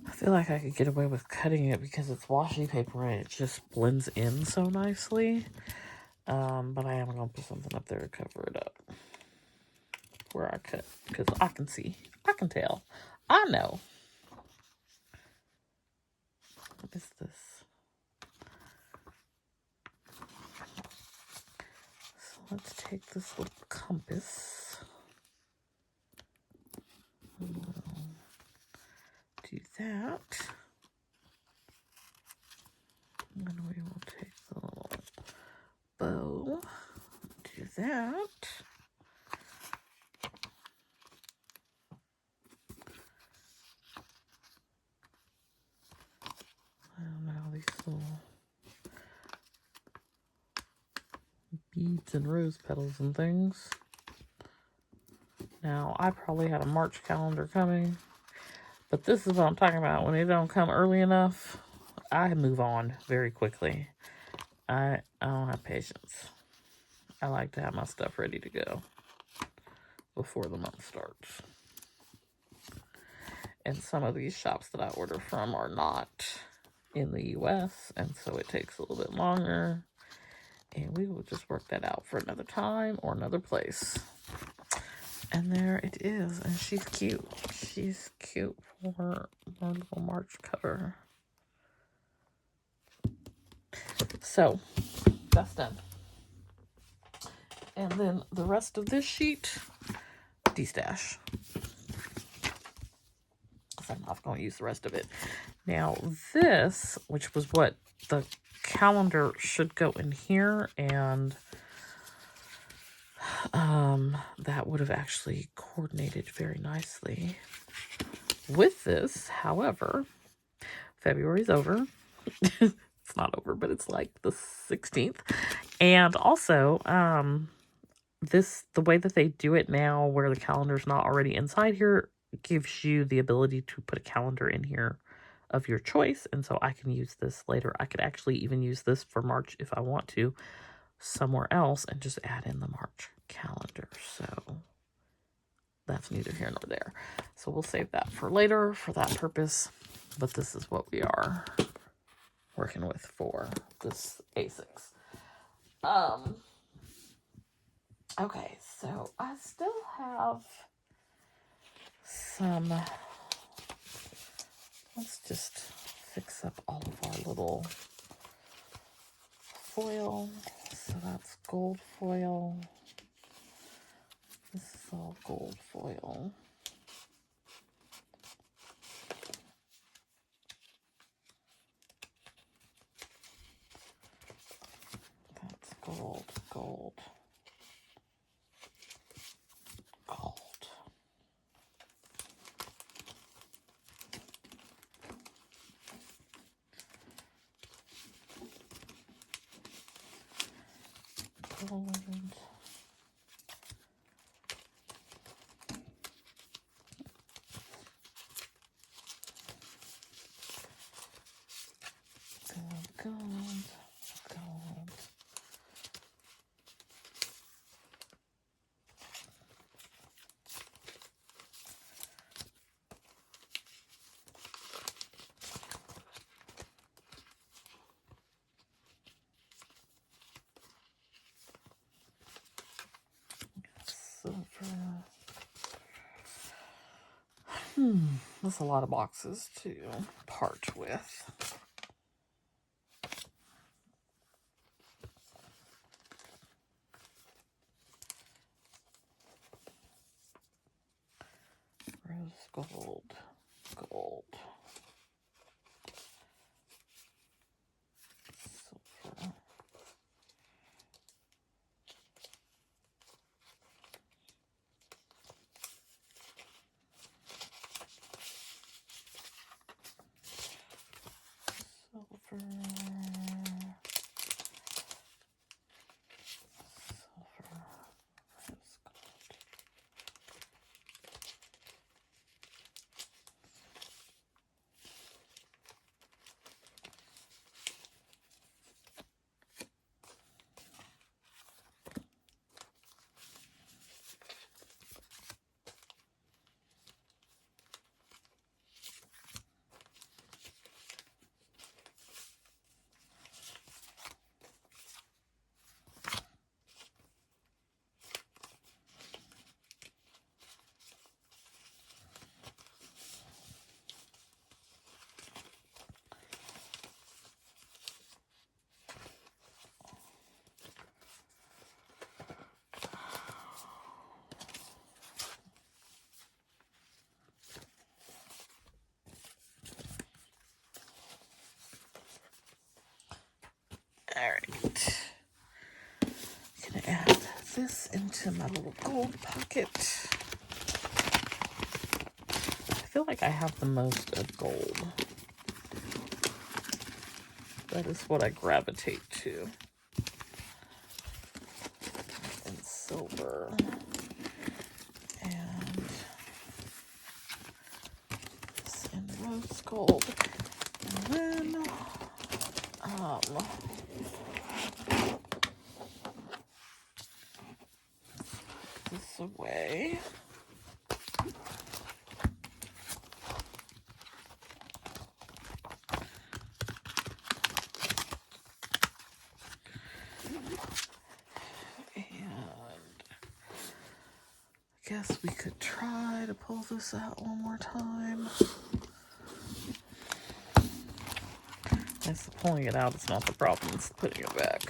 I feel like I could get away with cutting it because it's washi paper and it just blends in so nicely. But I am going to put something up there to cover it up where I cut because I can see. I can tell. I know. What is this? So let's take this little compass. We'll do that. And we will take the little bow. Do that. And now these little beads and rose petals and things. Now, I probably had a March calendar coming, but this is what I'm talking about. When it don't come early enough, I move on very quickly. I don't have patience. I like to have my stuff ready to go before the month starts. And some of these shops that I order from are not in the US, and so it takes a little bit longer. And we will just work that out for another time or another place. And there it is. And she's cute. She's cute for our little March cover. So, that's done. And then the rest of this sheet, de-stash. I'm not going to use the rest of it. Now, this, which was what the calendar should go in here, and that would have actually coordinated very nicely with this. However, February's over. It's not over, but it's like the 16th. And also, the way that they do it now, where the calendar's not already inside here, gives you the ability to put a calendar in here of your choice. And so I can use this later. I could actually even use this for March if I want to somewhere else and just add in the March calendar. So that's neither here nor there. So we'll save that for later for that purpose. But this is what we are working with for this A6. Okay, so I still have some, let's just fix up all of our little foil. So that's gold foil. This is all gold foil. That's gold, gold, gold. Gold. Gold, gold. Silver. That's a lot of boxes to part with. Rose gold, gold, silver, silver, silver, rose gold. All right. Gonna add this into my little gold pocket. I feel like I have the most of gold. That is what I gravitate to. And silver. And away. Guess we could try to pull this out one more time. That's pulling it out, it's not the problem, it's putting it back.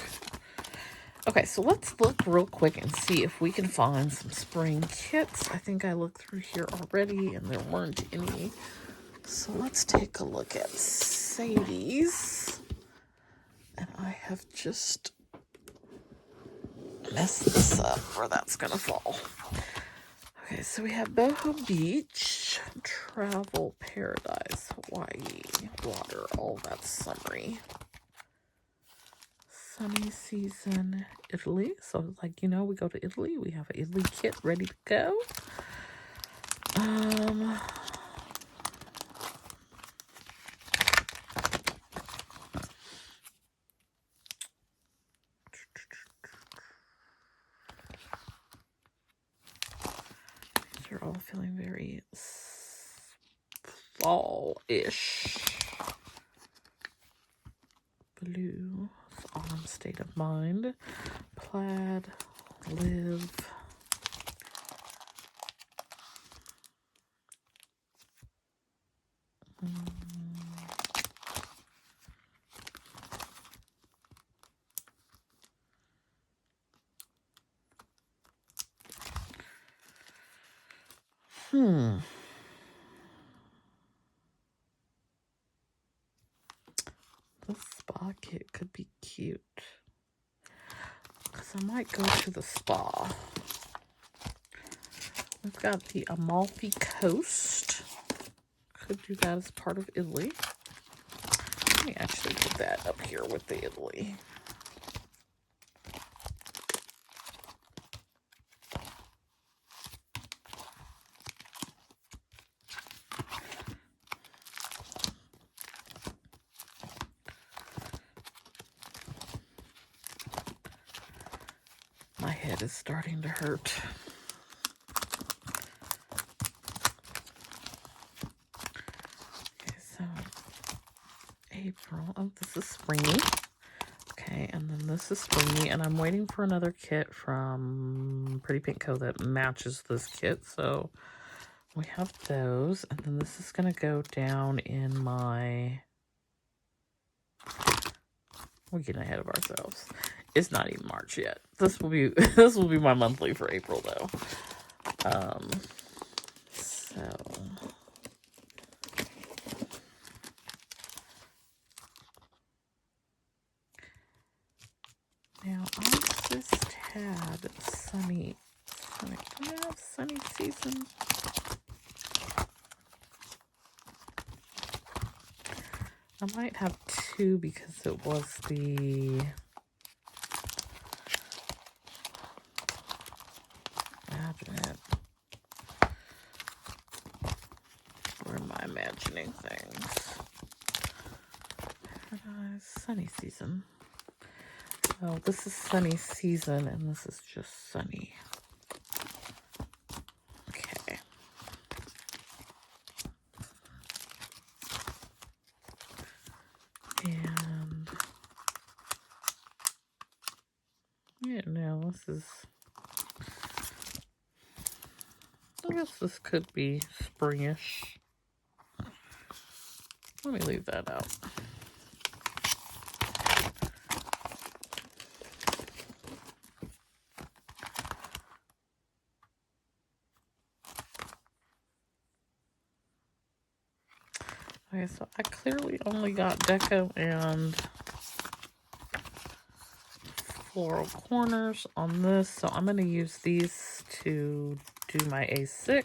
Okay, so let's look real quick and see if we can find some spring kits. I think I looked through here already and there weren't any. So let's take a look at Sadie's. And I have just messed this up where that's gonna fall. Okay, so we have Boho Beach, Travel Paradise, Hawaii, water, all that summery. Sunny season, Italy. So, like, you know, we go to Italy. We have an Italy kit ready to go. These are all feeling very fall-ish. Blue, Autumn State of Mind, Plaid, Live, This spa kit could be cute. Because I might go to the spa. We've got the Amalfi Coast. Could do that as part of Italy. Let me actually put that up here with the Italy. My head is starting to hurt. Okay, so April. Oh, this is springy. Okay, and then this is springy, and I'm waiting for another kit from Pretty Pink Co. that matches this kit. So we have those, and then this is going to go down in my... We're getting ahead of ourselves. It's not even March yet. This will be my monthly for April though. So now I just had sunny. Do I have sunny season? I might have two because it was the imagine it. Where am I imagining things? Sunny season. Oh, this is sunny season and this is just sunny. Okay. And yeah, now this is, I guess this could be springish. Let me leave that out. Okay, so I clearly only got deco and floral corners on this, so I'm going to use these to do my A6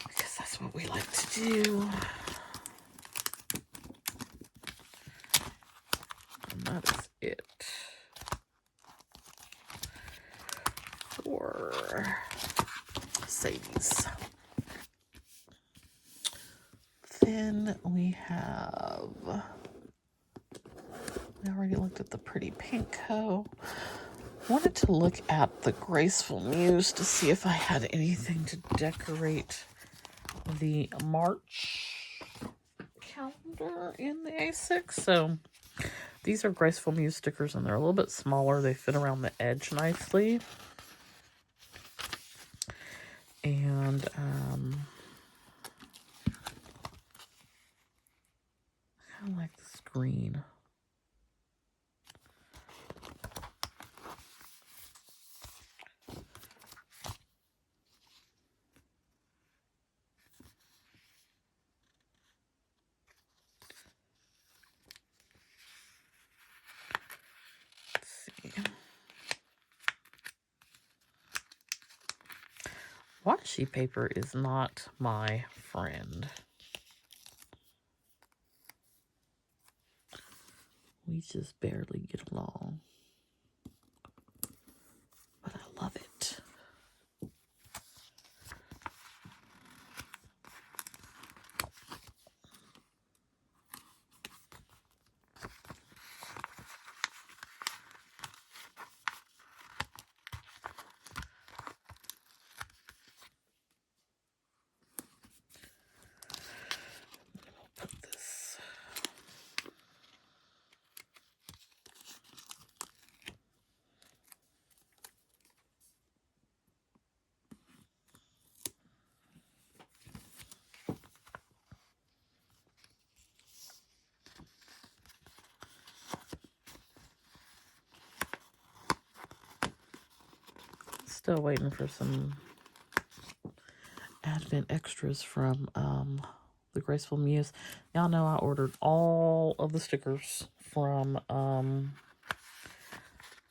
because that's what we like to do. And that is it for Sadie's. Then we have, we already looked at the Pretty Pink Co. Wanted to look at the Graceful Muse to see if I had anything to decorate the March calendar in the A6. So these are Graceful Muse stickers, and they're a little bit smaller. They fit around the edge nicely. And I kind of like this green. Washi paper is not my friend. We just barely get along. But I love it. Put this. Still waiting for some Advent extras from the Graceful Muse. Y'all know I ordered all of the stickers from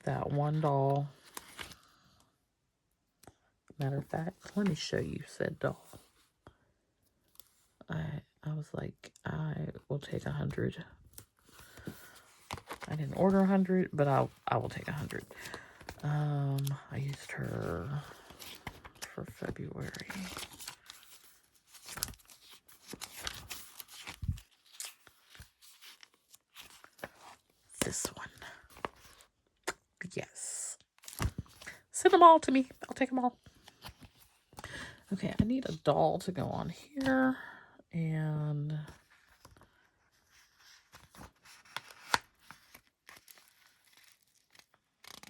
that one doll. Matter of fact, let me show you said doll. I was like, I will take 100. I didn't order 100, but I will take 100. I used her for February. This one. Yes. Send them all to me. I'll take them all. Okay, I need a doll to go on here. And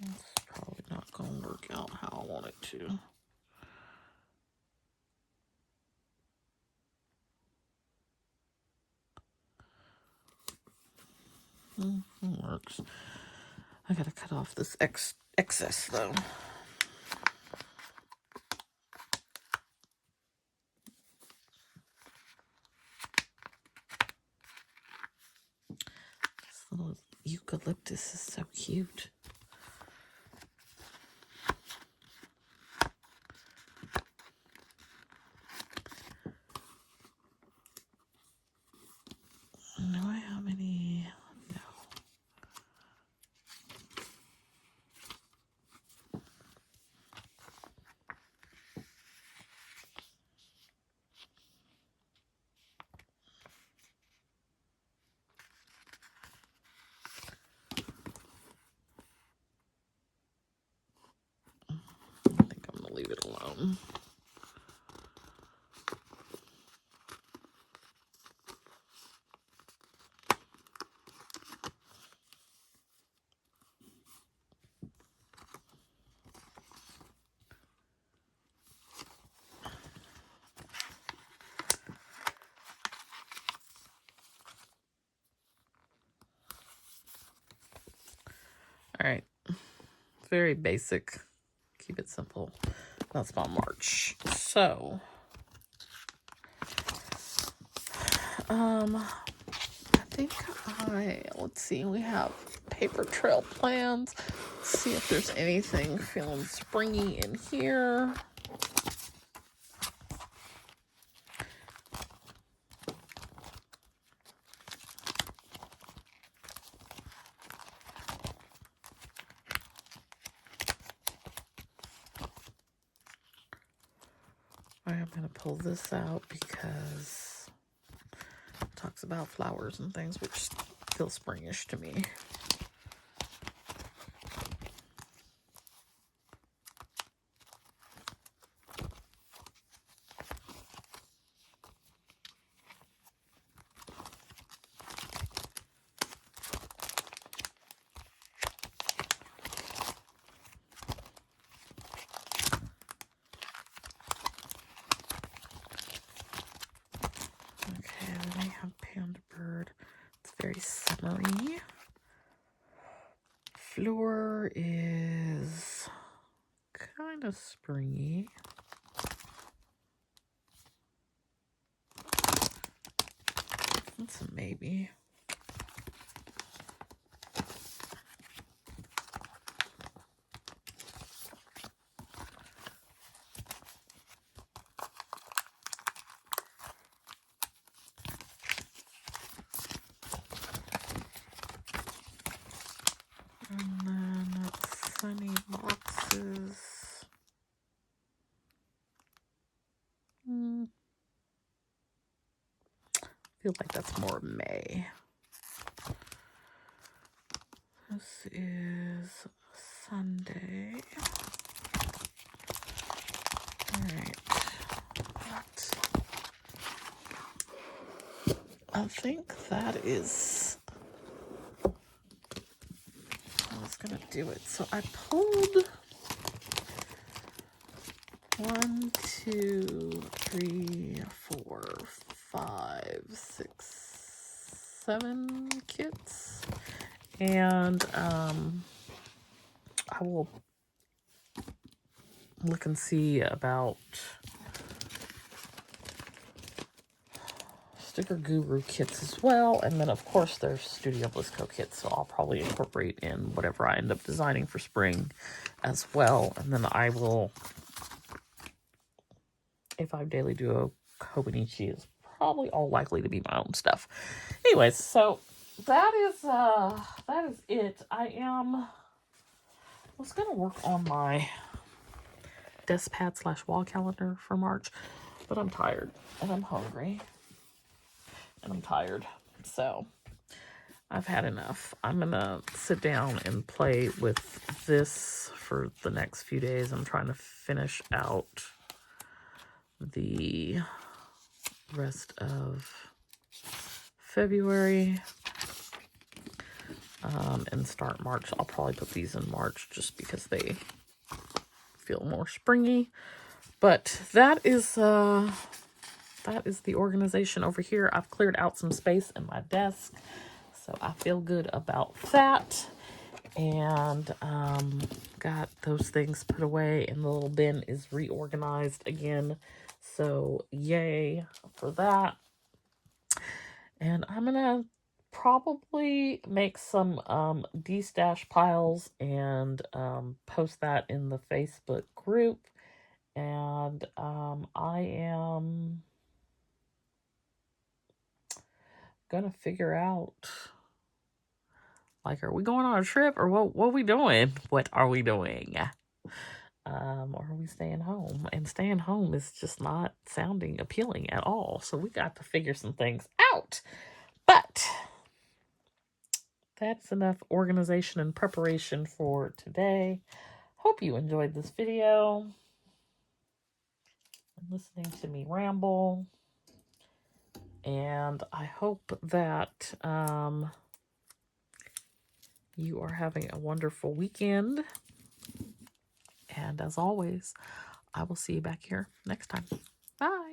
it's probably not going to work out how I want it to. It works. I gotta cut off this excess though. This little eucalyptus is so cute. Do I have any? No. I think I'm gonna leave it alone. All right, very basic. Keep it simple. That's my March. So, I think let's see, we have paper trail plans. Let's see if there's anything feeling springy in here. I'm going to pull this out because it talks about flowers and things, which feel springish to me. very summery. Floor is kind of springy. That's a maybe. And then sunny boxes. I feel like that's more May. This is Sunday. All right. I think that is. I was gonna do it. So I pulled 1, 2, 3, 4, 5, 6, 7 kits, and I will look and see about Sticker Guru kits as well, and then of course there's Studio Bliss Co kits, so I'll probably incorporate in whatever I end up designing for spring as well, and then I will, if I daily duo Kobanichi is probably all likely to be my own stuff. Anyways, so that is it. I was gonna work on my desk pad / wall calendar for March, but I'm tired and I'm hungry and I'm tired, so I've had enough. I'm gonna sit down and play with this for the next few days. I'm trying to finish out the rest of February and start March. I'll probably put these in March just because they feel more springy. But that is the organization over here. I've cleared out some space in my desk, so I feel good about that. And got those things put away, and the little bin is reorganized again. So yay for that. And I'm gonna probably make some de-stash piles and post that in the Facebook group. And I am gonna figure out, like, are we going on a trip, or what are we doing? What are we doing? Or are we staying home? And staying home is just not sounding appealing at all. So we got to figure some things out. But that's enough organization and preparation for today. Hope you enjoyed this video and listening to me ramble. And I hope that you are having a wonderful weekend. And as always, I will see you back here next time. Bye.